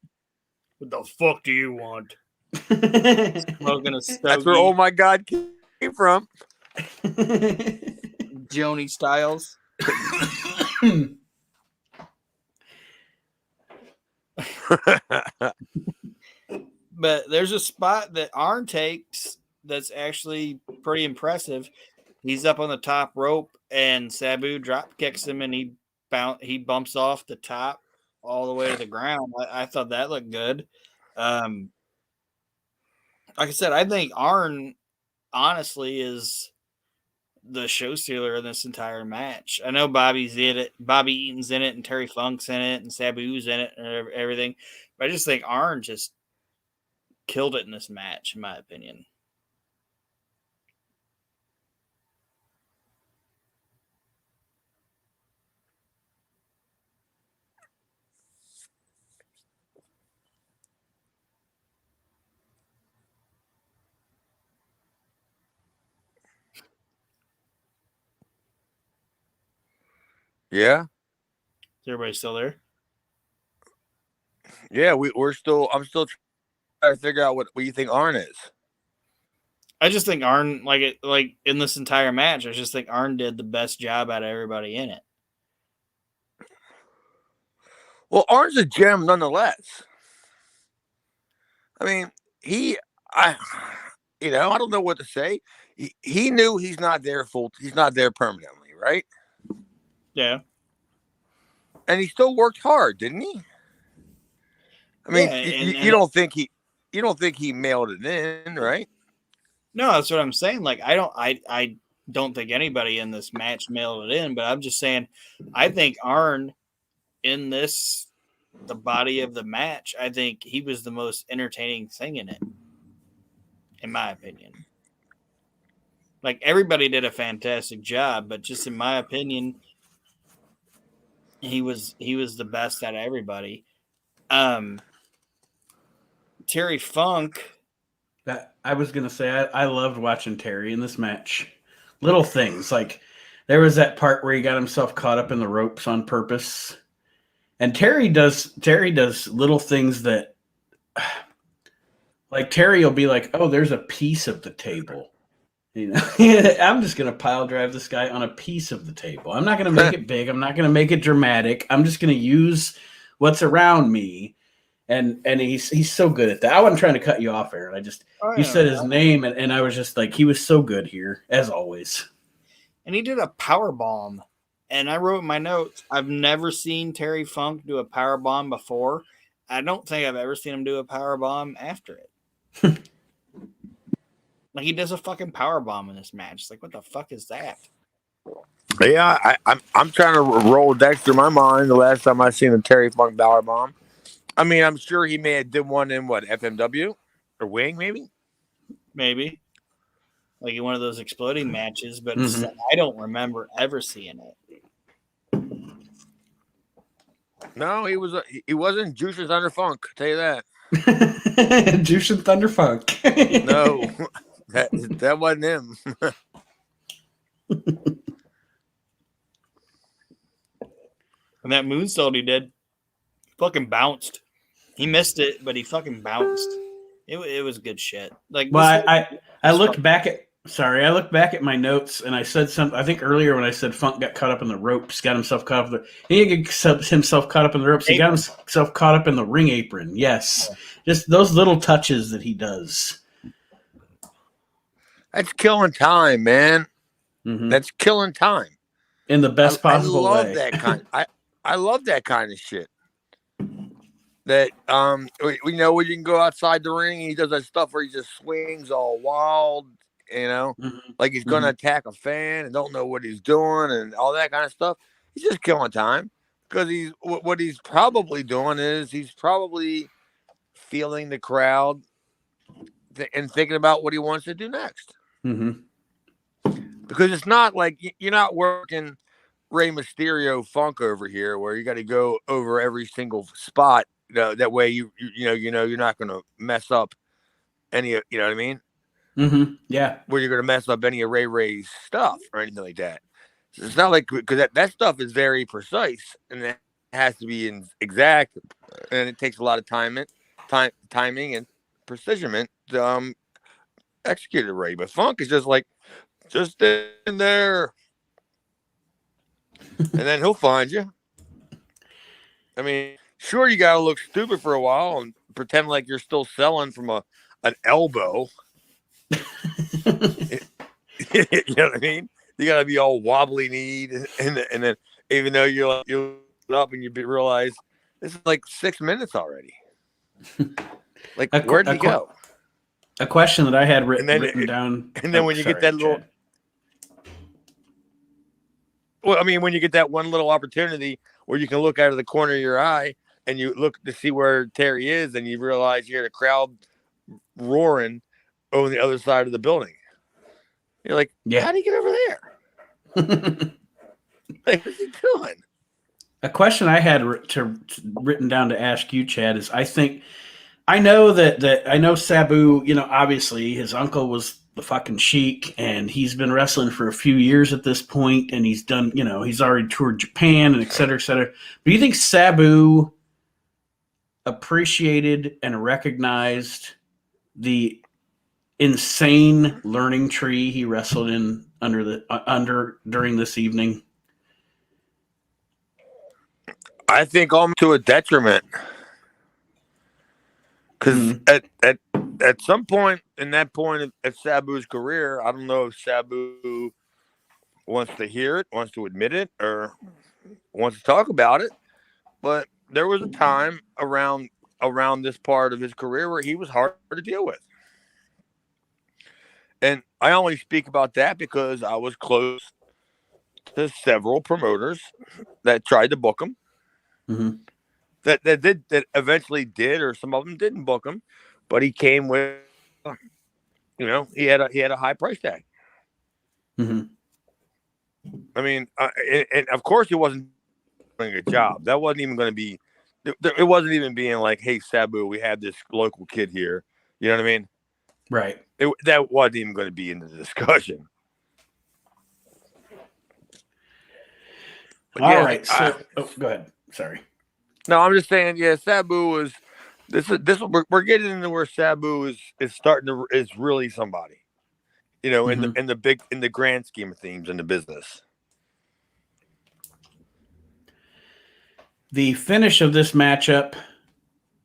What the fuck do you want? Smoking a stogie. That's where oh my God came from. Joni Styles. But there's a spot that Arn takes that's actually pretty impressive. He's up on the top rope, and Sabu drop kicks him, and he bumps off the top all the way to the ground. I thought that looked good. Like I said, I think Arn honestly is the show stealer in this entire match. I know Bobby's in it, Bobby Eaton's in it, and Terry Funk's in it, and Sabu's in it, and everything. But I just think Arn just killed it in this match, in my opinion. Yeah. Is everybody still there? Yeah, I'm still trying to figure out what you think Arn is. I just think Arn, like in this entire match, I just think Arn did the best job out of everybody in it. Well, Arn's a gem nonetheless. I mean, I don't know what to say. He knew he's not there permanently, right? Yeah. And he still worked hard, didn't he? I mean, yeah, you don't think he mailed it in, right? No, that's what I'm saying. Like, I don't think anybody in this match mailed it in, but I'm just saying, I think Arn in the body of the match, I think he was the most entertaining thing in it, in my opinion. Like, everybody did a fantastic job, but just in my opinion, he was the best out of everybody. Terry Funk. I was gonna say I loved watching Terry in this match. Little things like there was that part where he got himself caught up in the ropes on purpose, and Terry does little things that, like Terry will be like, "Oh, there's a piece of the table." I'm just gonna pile drive this guy on a piece of the table. I'm not gonna make it big. I'm not gonna make it dramatic. I'm just gonna use what's around me. And he's so good at that. I wasn't trying to cut you off, Aaron. You said his name, and I was just like, he was so good here, as always. And he did a power bomb. And I wrote in my notes, I've never seen Terry Funk do a power bomb before. I don't think I've ever seen him do a power bomb after it. Like, he does a fucking power bomb in this match. It's like, what the fuck is that? Yeah, I'm trying to roll Dexter in my mind. The last time I seen a Terry Funk power bomb. I mean, I'm sure he may have did one in FMW or Wing, maybe. Like in one of those exploding matches, but I don't remember ever seeing it. No, he wasn't Jushin Thunder Funk. I'll tell you that. Jushin Thunder Funk. No, that wasn't him. And that moonsault he did, fucking bounced. He missed it, but he fucking bounced. It was good shit. Like, well, I looked back at my notes and I said something. I think earlier when I said Funk got caught up in the ropes, got himself caught up. He didn't get himself caught up in the ropes. He got himself caught up in the ring apron. Yes, just those little touches that he does. That's killing time, man. Mm-hmm. That's killing time in the best possible way. I love that kind. I love that kind of shit. That we know when you can go outside the ring, he does that stuff where he just swings all wild, like he's gonna attack a fan and don't know what he's doing and all that kind of stuff. He's just killing time because what he's probably doing is he's probably feeling the crowd and thinking about what he wants to do next. Because it's not like you're not working Rey Mysterio Funk over here where you got to go over every single spot. That way you're not going to mess up any of, you know what I mean? Yeah. Where you're going to mess up any of Ray's stuff or anything like that. So it's not like, because that stuff is very precise and it has to be exact and it takes a lot of timing and precision to execute it right. But Funk is just like, just in there and then he'll find you. I mean, sure, you got to look stupid for a while and pretend like you're still selling from an elbow. You know what I mean? You got to be all wobbly kneed, and then even though you're up and you realize this is like 6 minutes already. Like, where'd he go? A question that I had written down. And then when you get that little, Well, I mean, when you get that one little opportunity where you can look out of the corner of your eye and you look to see where Terry is, and you realize you hear the crowd roaring on the other side of the building. You're like, Yeah. how do you get over there? Like, what's he doing? A question I had written down to ask you, Chad, is I know that Sabu, obviously his uncle was the fucking Sheik, and he's been wrestling for a few years at this point, and he's done, he's already toured Japan and et cetera, et cetera. But do you think Sabu appreciated and recognized the insane learning tree he wrestled in during this evening? I think almost to a detriment, because at some point in that point of Sabu's career, I don't know if Sabu wants to hear it, wants to admit it, or wants to talk about it, but there was a time around this part of his career where he was hard to deal with. And I only speak about that because I was close to several promoters that tried to book him. Mm-hmm. That eventually did, or some of them didn't book him, but he came with, he had a high price tag. Mm-hmm. I mean, and of course he wasn't doing a good job. That wasn't even going to be. It wasn't even being like, "Hey, Sabu, we have this local kid here." You know what I mean? Right. That wasn't even going to be in the discussion. But All right. So, go ahead. Sorry. No, I'm just saying. Yeah, Sabu was. This. We're getting into where Sabu is starting to is really somebody. In the grand scheme of things in the business. The finish of this matchup.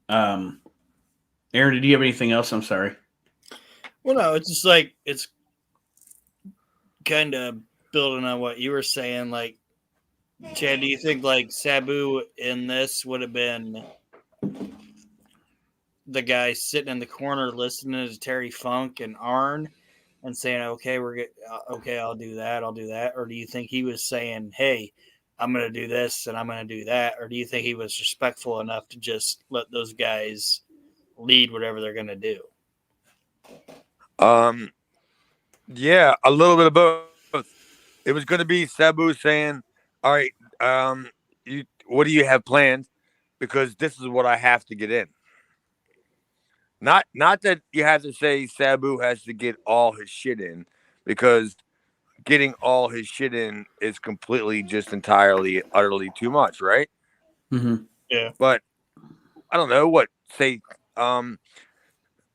Aaron, did you have anything else? I'm sorry. Well, no, it's just like it's kind of building on what you were saying. Like, Chad, do you think like Sabu in this would have been the guy sitting in the corner listening to Terry Funk and Arn and saying, "Okay, I'll do that, or do you think he was saying, "Hey, I'm going to do this and I'm going to do that," or do you think he was respectful enough to just let those guys lead whatever they're going to do? Yeah, a little bit of both. It was going to be Sabu saying, "All right, what do you have planned? Because this is what I have to get in." Not that you have to say Sabu has to get all his shit in, because getting all his shit in is completely, just entirely, utterly too much, right? Mm-hmm. Yeah. But I don't know what say.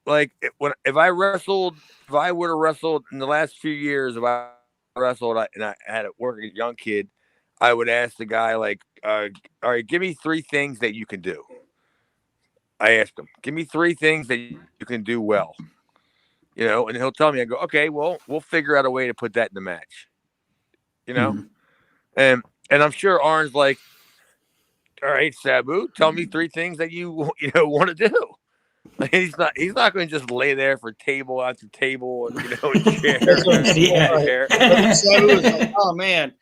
Like if I would have wrestled in the last few years, if I wrestled and I had a working young kid, I would ask the guy like, "All right, give me 3 things that you can do." I asked him, "Give me 3 things that you can do well." And he'll tell me. I go, "Okay, well, we'll figure out a way to put that in the match." Mm-hmm. And I'm sure Arn's like, "All right, Sabu, tell me 3 things that you want to do." Like, he's not going to just lay there for table after table and chair. Yeah. Sabu was like, "Oh man,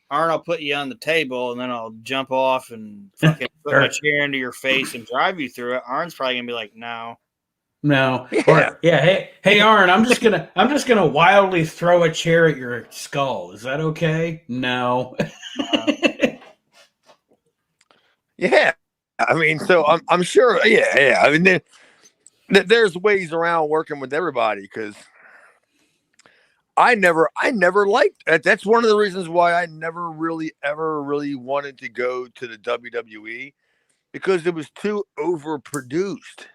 Arn, I'll put you on the table and then I'll jump off and fucking put my chair into your face and drive you through it." Arn's probably gonna be like, "No." Yeah. Hey, Arn, I'm just gonna wildly throw a chair at your skull. Is that okay? No. Yeah, I mean, so I'm sure. Yeah. I mean, there's ways around working with everybody, because I never liked that. That's one of the reasons why I never really ever really wanted to go to the WWE, because it was too overproduced.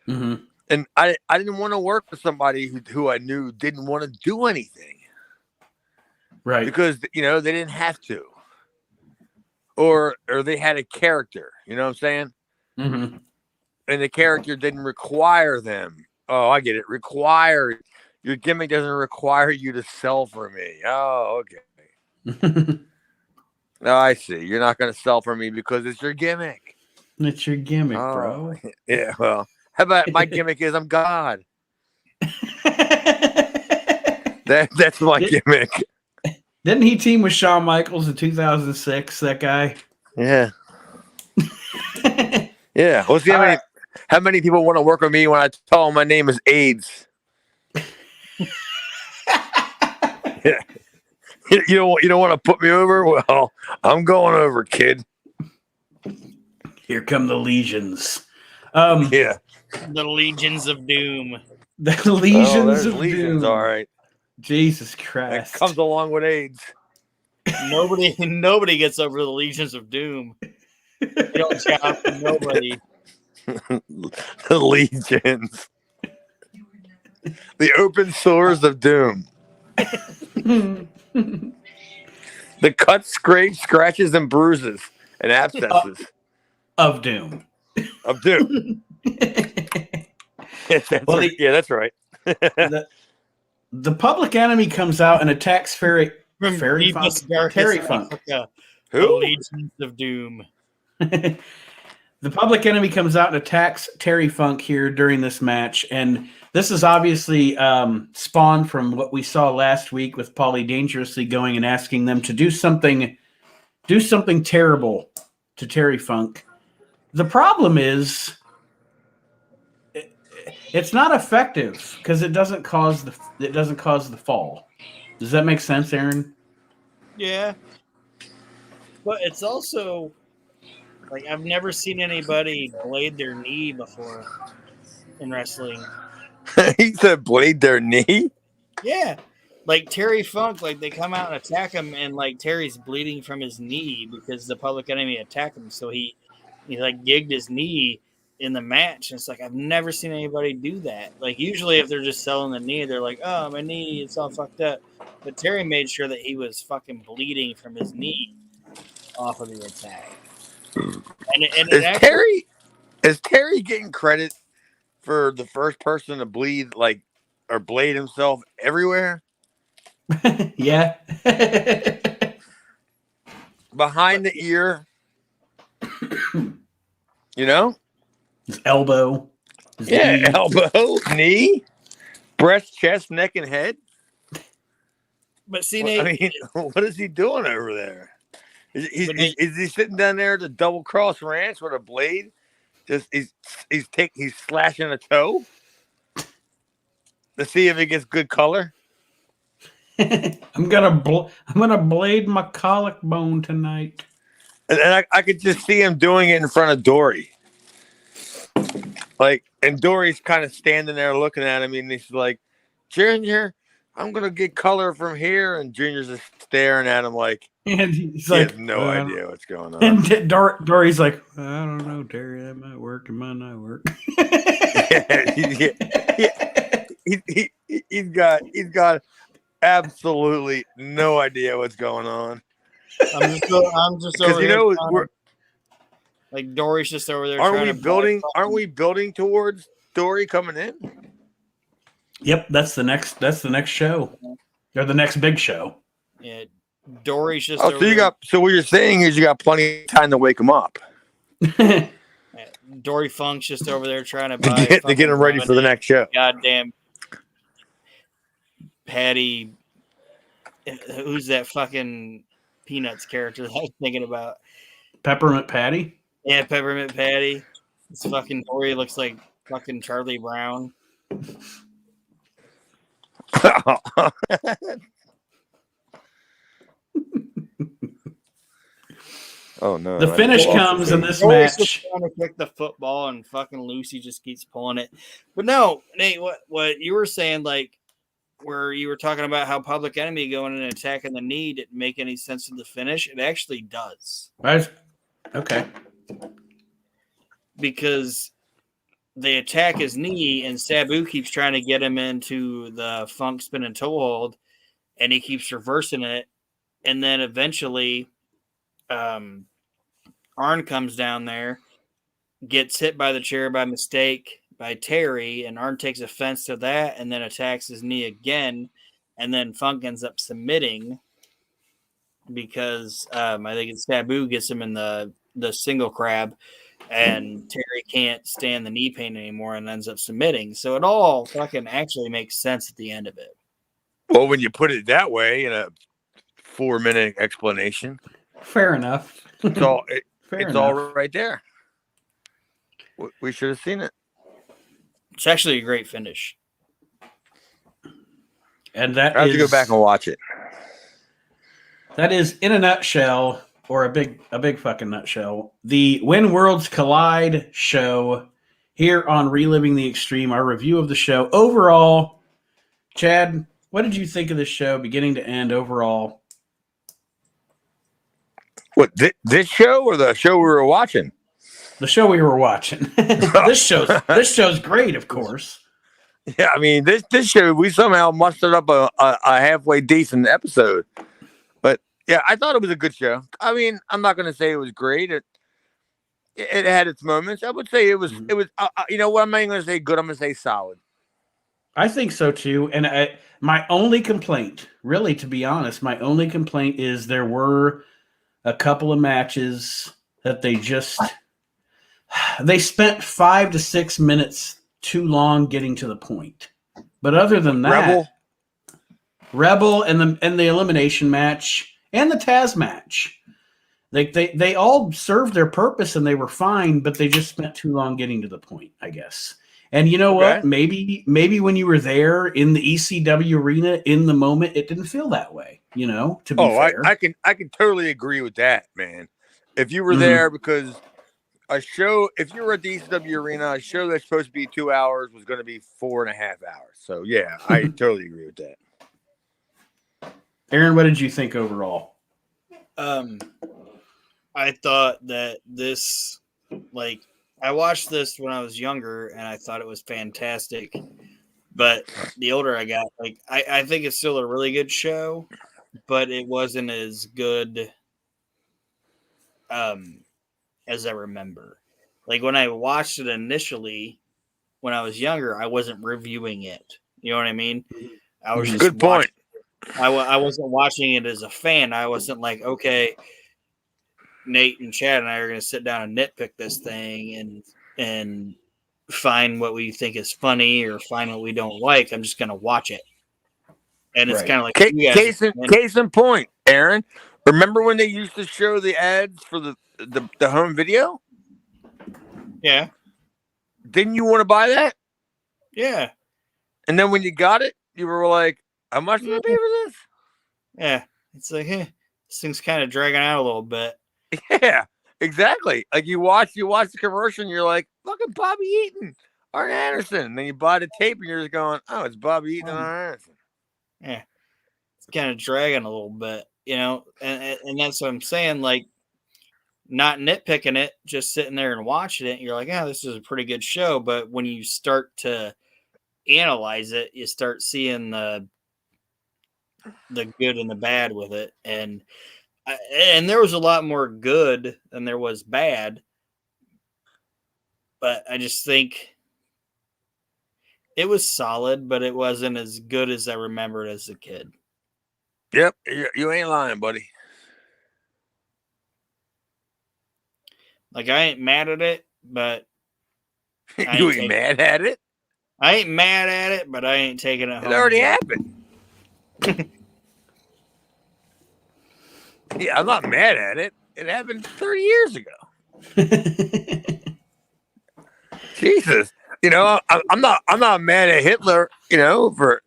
Mm-hmm. And I didn't want to work with somebody who I knew didn't want to do anything. Right. Because they didn't have to. Or they had a character, you know what I'm saying? Mm-hmm. And the character didn't require them. Oh, I get it. Your gimmick doesn't require you to sell for me. Oh, okay. No, I see. You're not going to sell for me because it's your gimmick. It's your gimmick, bro. Yeah, well, how about my gimmick is I'm God. That's my gimmick. Didn't he team with Shawn Michaels in 2006? That guy. Yeah. Yeah. We'll see how many people want to work with me when I tell them my name is AIDS. Yeah. You don't want to put me over? Well, I'm going over, kid. Here come the legions. Yeah. The Legions of Doom. The legions there's of legions, doom. all right. Jesus That Christ. comes along with AIDS. Nobody gets over the Legions of Doom. They don't chop nobody. The legions. The open sores of doom. The cuts, scrapes, scratches, and bruises and abscesses Of doom. of doom. That's right. Yeah, that's right. The Public Enemy comes out and attacks Fairy Deepest, Funk. darkest Terry Funk. Africa, the Who? Legions of Doom. The Public Enemy comes out and attacks Terry Funk here during this match, and this is obviously spawned from what we saw last week with Paulie Dangerously going and asking them to do something terrible to Terry Funk. The problem is it's not effective because it doesn't cause the fall. Does that make sense, Aaron? Yeah. But it's also like I've never seen anybody blade their knee before in wrestling. He said blade their knee. Yeah. Like Terry Funk, like they come out and attack him, and like Terry's bleeding from his knee because the Public Enemy attacked him. So he like gigged his knee in the match. And it's like I've never seen anybody do that. Like usually if they're just selling the knee, they're like, "Oh, my knee, it's all fucked up." But Terry made sure that he was fucking bleeding from his knee off of the attack. And Is Terry getting credit for the first person to bleed or blade himself everywhere? Yeah. Behind the ear. You know? His elbow. His knee. Elbow, knee, breast, chest, neck, and head. But see, Nate, what is he doing over there? Is he sitting down there at the Double Cross Ranch with a blade? Just he's slashing a toe to see if it gets good color. I'm gonna blade my collarbone tonight. And I could just see him doing it in front of Dory. And Dory's kind of standing there looking at him, and he's like, "Junior, I'm gonna get color from here," and Junior's just staring at him and he's he like, has no idea what's going on. And Dory's like, "I don't know, Terry. That might work. It might not work." He's got absolutely no idea what's going on. I'm just over here. Like Dory's just over there. Aren't we building towards Dory coming in? Yep, that's the next show, or the next big show. Yeah, Dory's just. So what you're saying is you got plenty of time to wake him up. Dory Funk's just over there trying to buy to get him ready for the next show. Goddamn Patty, who's that fucking Peanuts character that I was thinking about? Peppermint Patty. Yeah, Peppermint Patty. This fucking Dory looks like fucking Charlie Brown. Oh no! The finish comes in this Dory's match. just trying to kick the football, and fucking Lucy just keeps pulling it. But no, Nate, what you were saying, like where you were talking about how Public Enemy going and attacking the knee didn't make any sense to the finish. It actually does. Okay. Because they attack his knee, and Sabu keeps trying to get him into the Funk spinning toe hold, and he keeps reversing it. And then eventually, Arn comes down there, gets hit by the chair by mistake by Terry, and Arn takes offense to that and then attacks his knee again. And then Funk ends up submitting because I think it's Sabu gets him in the single crab. And Terry can't stand the knee pain anymore and ends up submitting. So it all fucking actually makes sense at the end of it. Well, when you put it that way in a 4-minute explanation. Fair enough. It's all Fair it's enough. all right there. We should have seen it. It's actually a great finish. And that I have to go back and watch it. That is, in a nutshell, or a big fucking nutshell, the When Worlds Collide show here on Reliving the Extreme, our review of the show. Overall, Chad, what did you think of this show, beginning to end, overall? What, this show or the show we were watching? The show we were watching. This show's great, of course. Yeah, I mean, this show, we somehow mustered up a halfway decent episode. But yeah, I thought it was a good show. I mean, I'm not going to say it was great. It had its moments. I would say it was you know what, I'm not even going to say good. I'm going to say solid. I think so too. And my only complaint, really, to be honest, my only complaint is there were a couple of matches that they spent 5 to 6 minutes too long getting to the point. But other than that, Rebel and the elimination match and the Taz match, they all served their purpose and they were fine, but they just spent too long getting to the point, I guess. And you know what? Maybe when you were there in the ECW arena in the moment, it didn't feel that way. You know, to be fair. I can totally agree with that, man. If you were there, because a show, if you were at the ECW arena, a show that's supposed to be 2 hours was going to be 4.5 hours. So yeah, I totally agree with that. Aaron, what did you think overall? I thought that this, like, I watched this when I was younger and I thought it was fantastic. But the older I got, like, I think it's still a really good show, but it wasn't as good as I remember. Like, when I watched it initially when I was younger, I wasn't reviewing it. You know what I mean? I was just good point. I wasn't watching it as a fan. I wasn't like, okay, Nate and Chad and I are going to sit down and nitpick this thing and find what we think is funny or find what we don't like. I'm just going to watch it. And it's kind of like case in point, Aaron. Remember when they used to show the ads for the home video? Yeah. Didn't you want to buy that? Yeah. And then when you got it, you were like, how much did I pay for this? Yeah. It's like, this thing's kind of dragging out a little bit. Yeah, exactly. Like you watch the commercial and you're like, fucking Bobby Eaton, Arn Anderson. And then you buy the tape and you're just going, oh, it's Bobby Eaton and Arn Anderson. Yeah. It's kind of dragging a little bit, you know, and that's what I'm saying. Like, not nitpicking it, just sitting there and watching it. You're like, this is a pretty good show. But when you start to analyze it, you start seeing the good and the bad with it. And there was a lot more good than there was bad. But I just think it was solid, but it wasn't as good as I remembered as a kid. Yep, you ain't lying, buddy. Like, I ain't mad at it, but you ain't mad at it? I ain't mad at it, but I ain't taking it home. It already happened. Yeah, I'm not mad at it. It happened 30 years ago. Jesus. You know, I'm not mad at Hitler, you know, for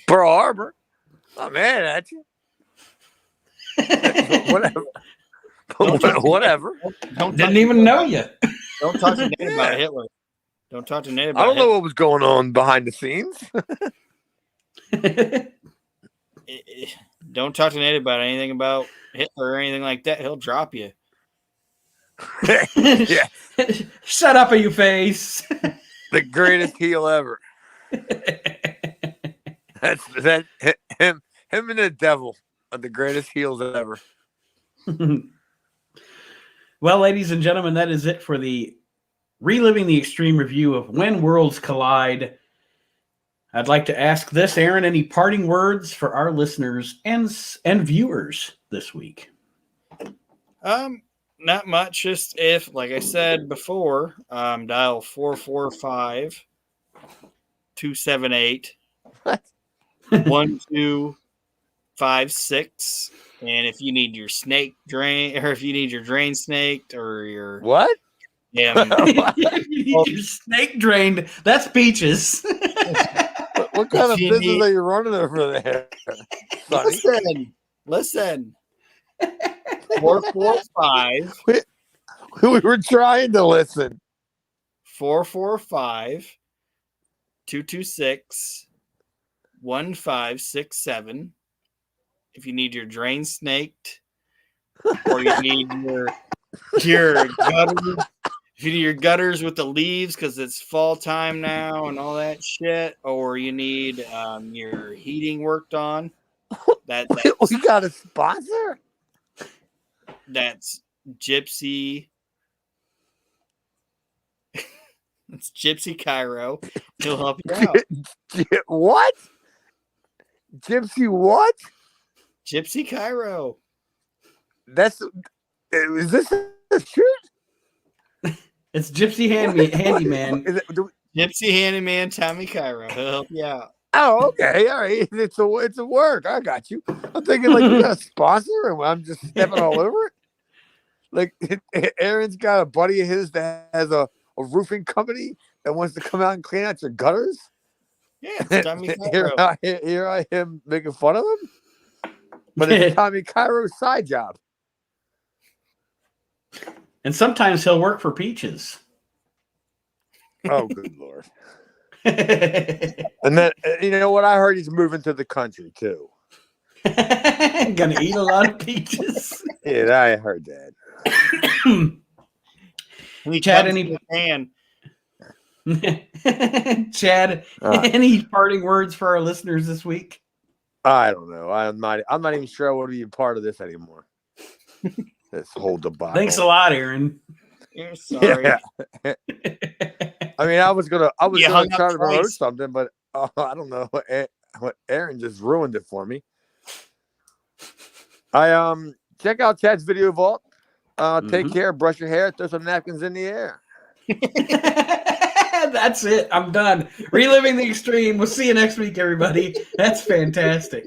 Pearl Harbor. I'm not mad at you. Whatever. Whatever. Didn't even know you. Don't talk to Nate about Hitler. Don't talk to Nate about I don't know what was going on behind the scenes. Don't talk to Nate about anything about Hitler or anything like that. He'll drop you. Yeah. Shut up, you face. The greatest heel ever. That's him and the devil are the greatest heels ever. Well, ladies and gentlemen, that is it for the Reliving the Extreme review of When Worlds Collide. I'd like to ask this, Aaron, any parting words for our listeners and viewers this week? Not much. Just if, like I said before, dial 445-278-1227. 156. And if you need your snake drain, or if you need your drain snaked, or your What? If you need your snake drained, that's Peaches. What kind of If you business need- are you running over there, Sonny? listen. 445 We were trying to listen. 445 226 1567. If you need your drain snaked, or you need your gutters, if you need your gutters with the leaves because it's fall time now and all that shit, or you need your heating worked on, We got a sponsor? that's Gypsy. It's Gypsy Cairo. He'll help you out. What? Gypsy what? Gypsy Cairo. Is this the truth? It's Gypsy Handyman. Is it, Gypsy Handyman Tommy Cairo. He'll help you out. oh, okay. All right. It's a work. I got you. I'm thinking like you got a sponsor and I'm just stepping all over it. Like Aaron's got a buddy of his that has a roofing company that wants to come out and clean out your gutters. Yeah, it's Tommy Cairo. Here I am making fun of him. But it's Tommy Cairo's side job. And sometimes he'll work for Peaches. Oh, good Lord. And then, you know what? I heard he's moving to the country, too. Gonna eat a lot of peaches. Yeah, I heard that. He Chad, comes any- in a can. Chad, any parting words for our listeners this week? I don't know. I'm not even sure I want to be a part of this anymore. This whole debacle. Thanks a lot, Aaron. You're sorry. Yeah. I mean, I was gonna You hung up try to promote twice. something, but I don't know. What Aaron just ruined it for me. I check out Chad's video vault. Take care, brush your hair, throw some napkins in the air. That's it. I'm done. Reliving the extreme. We'll see you next week, everybody. That's fantastic.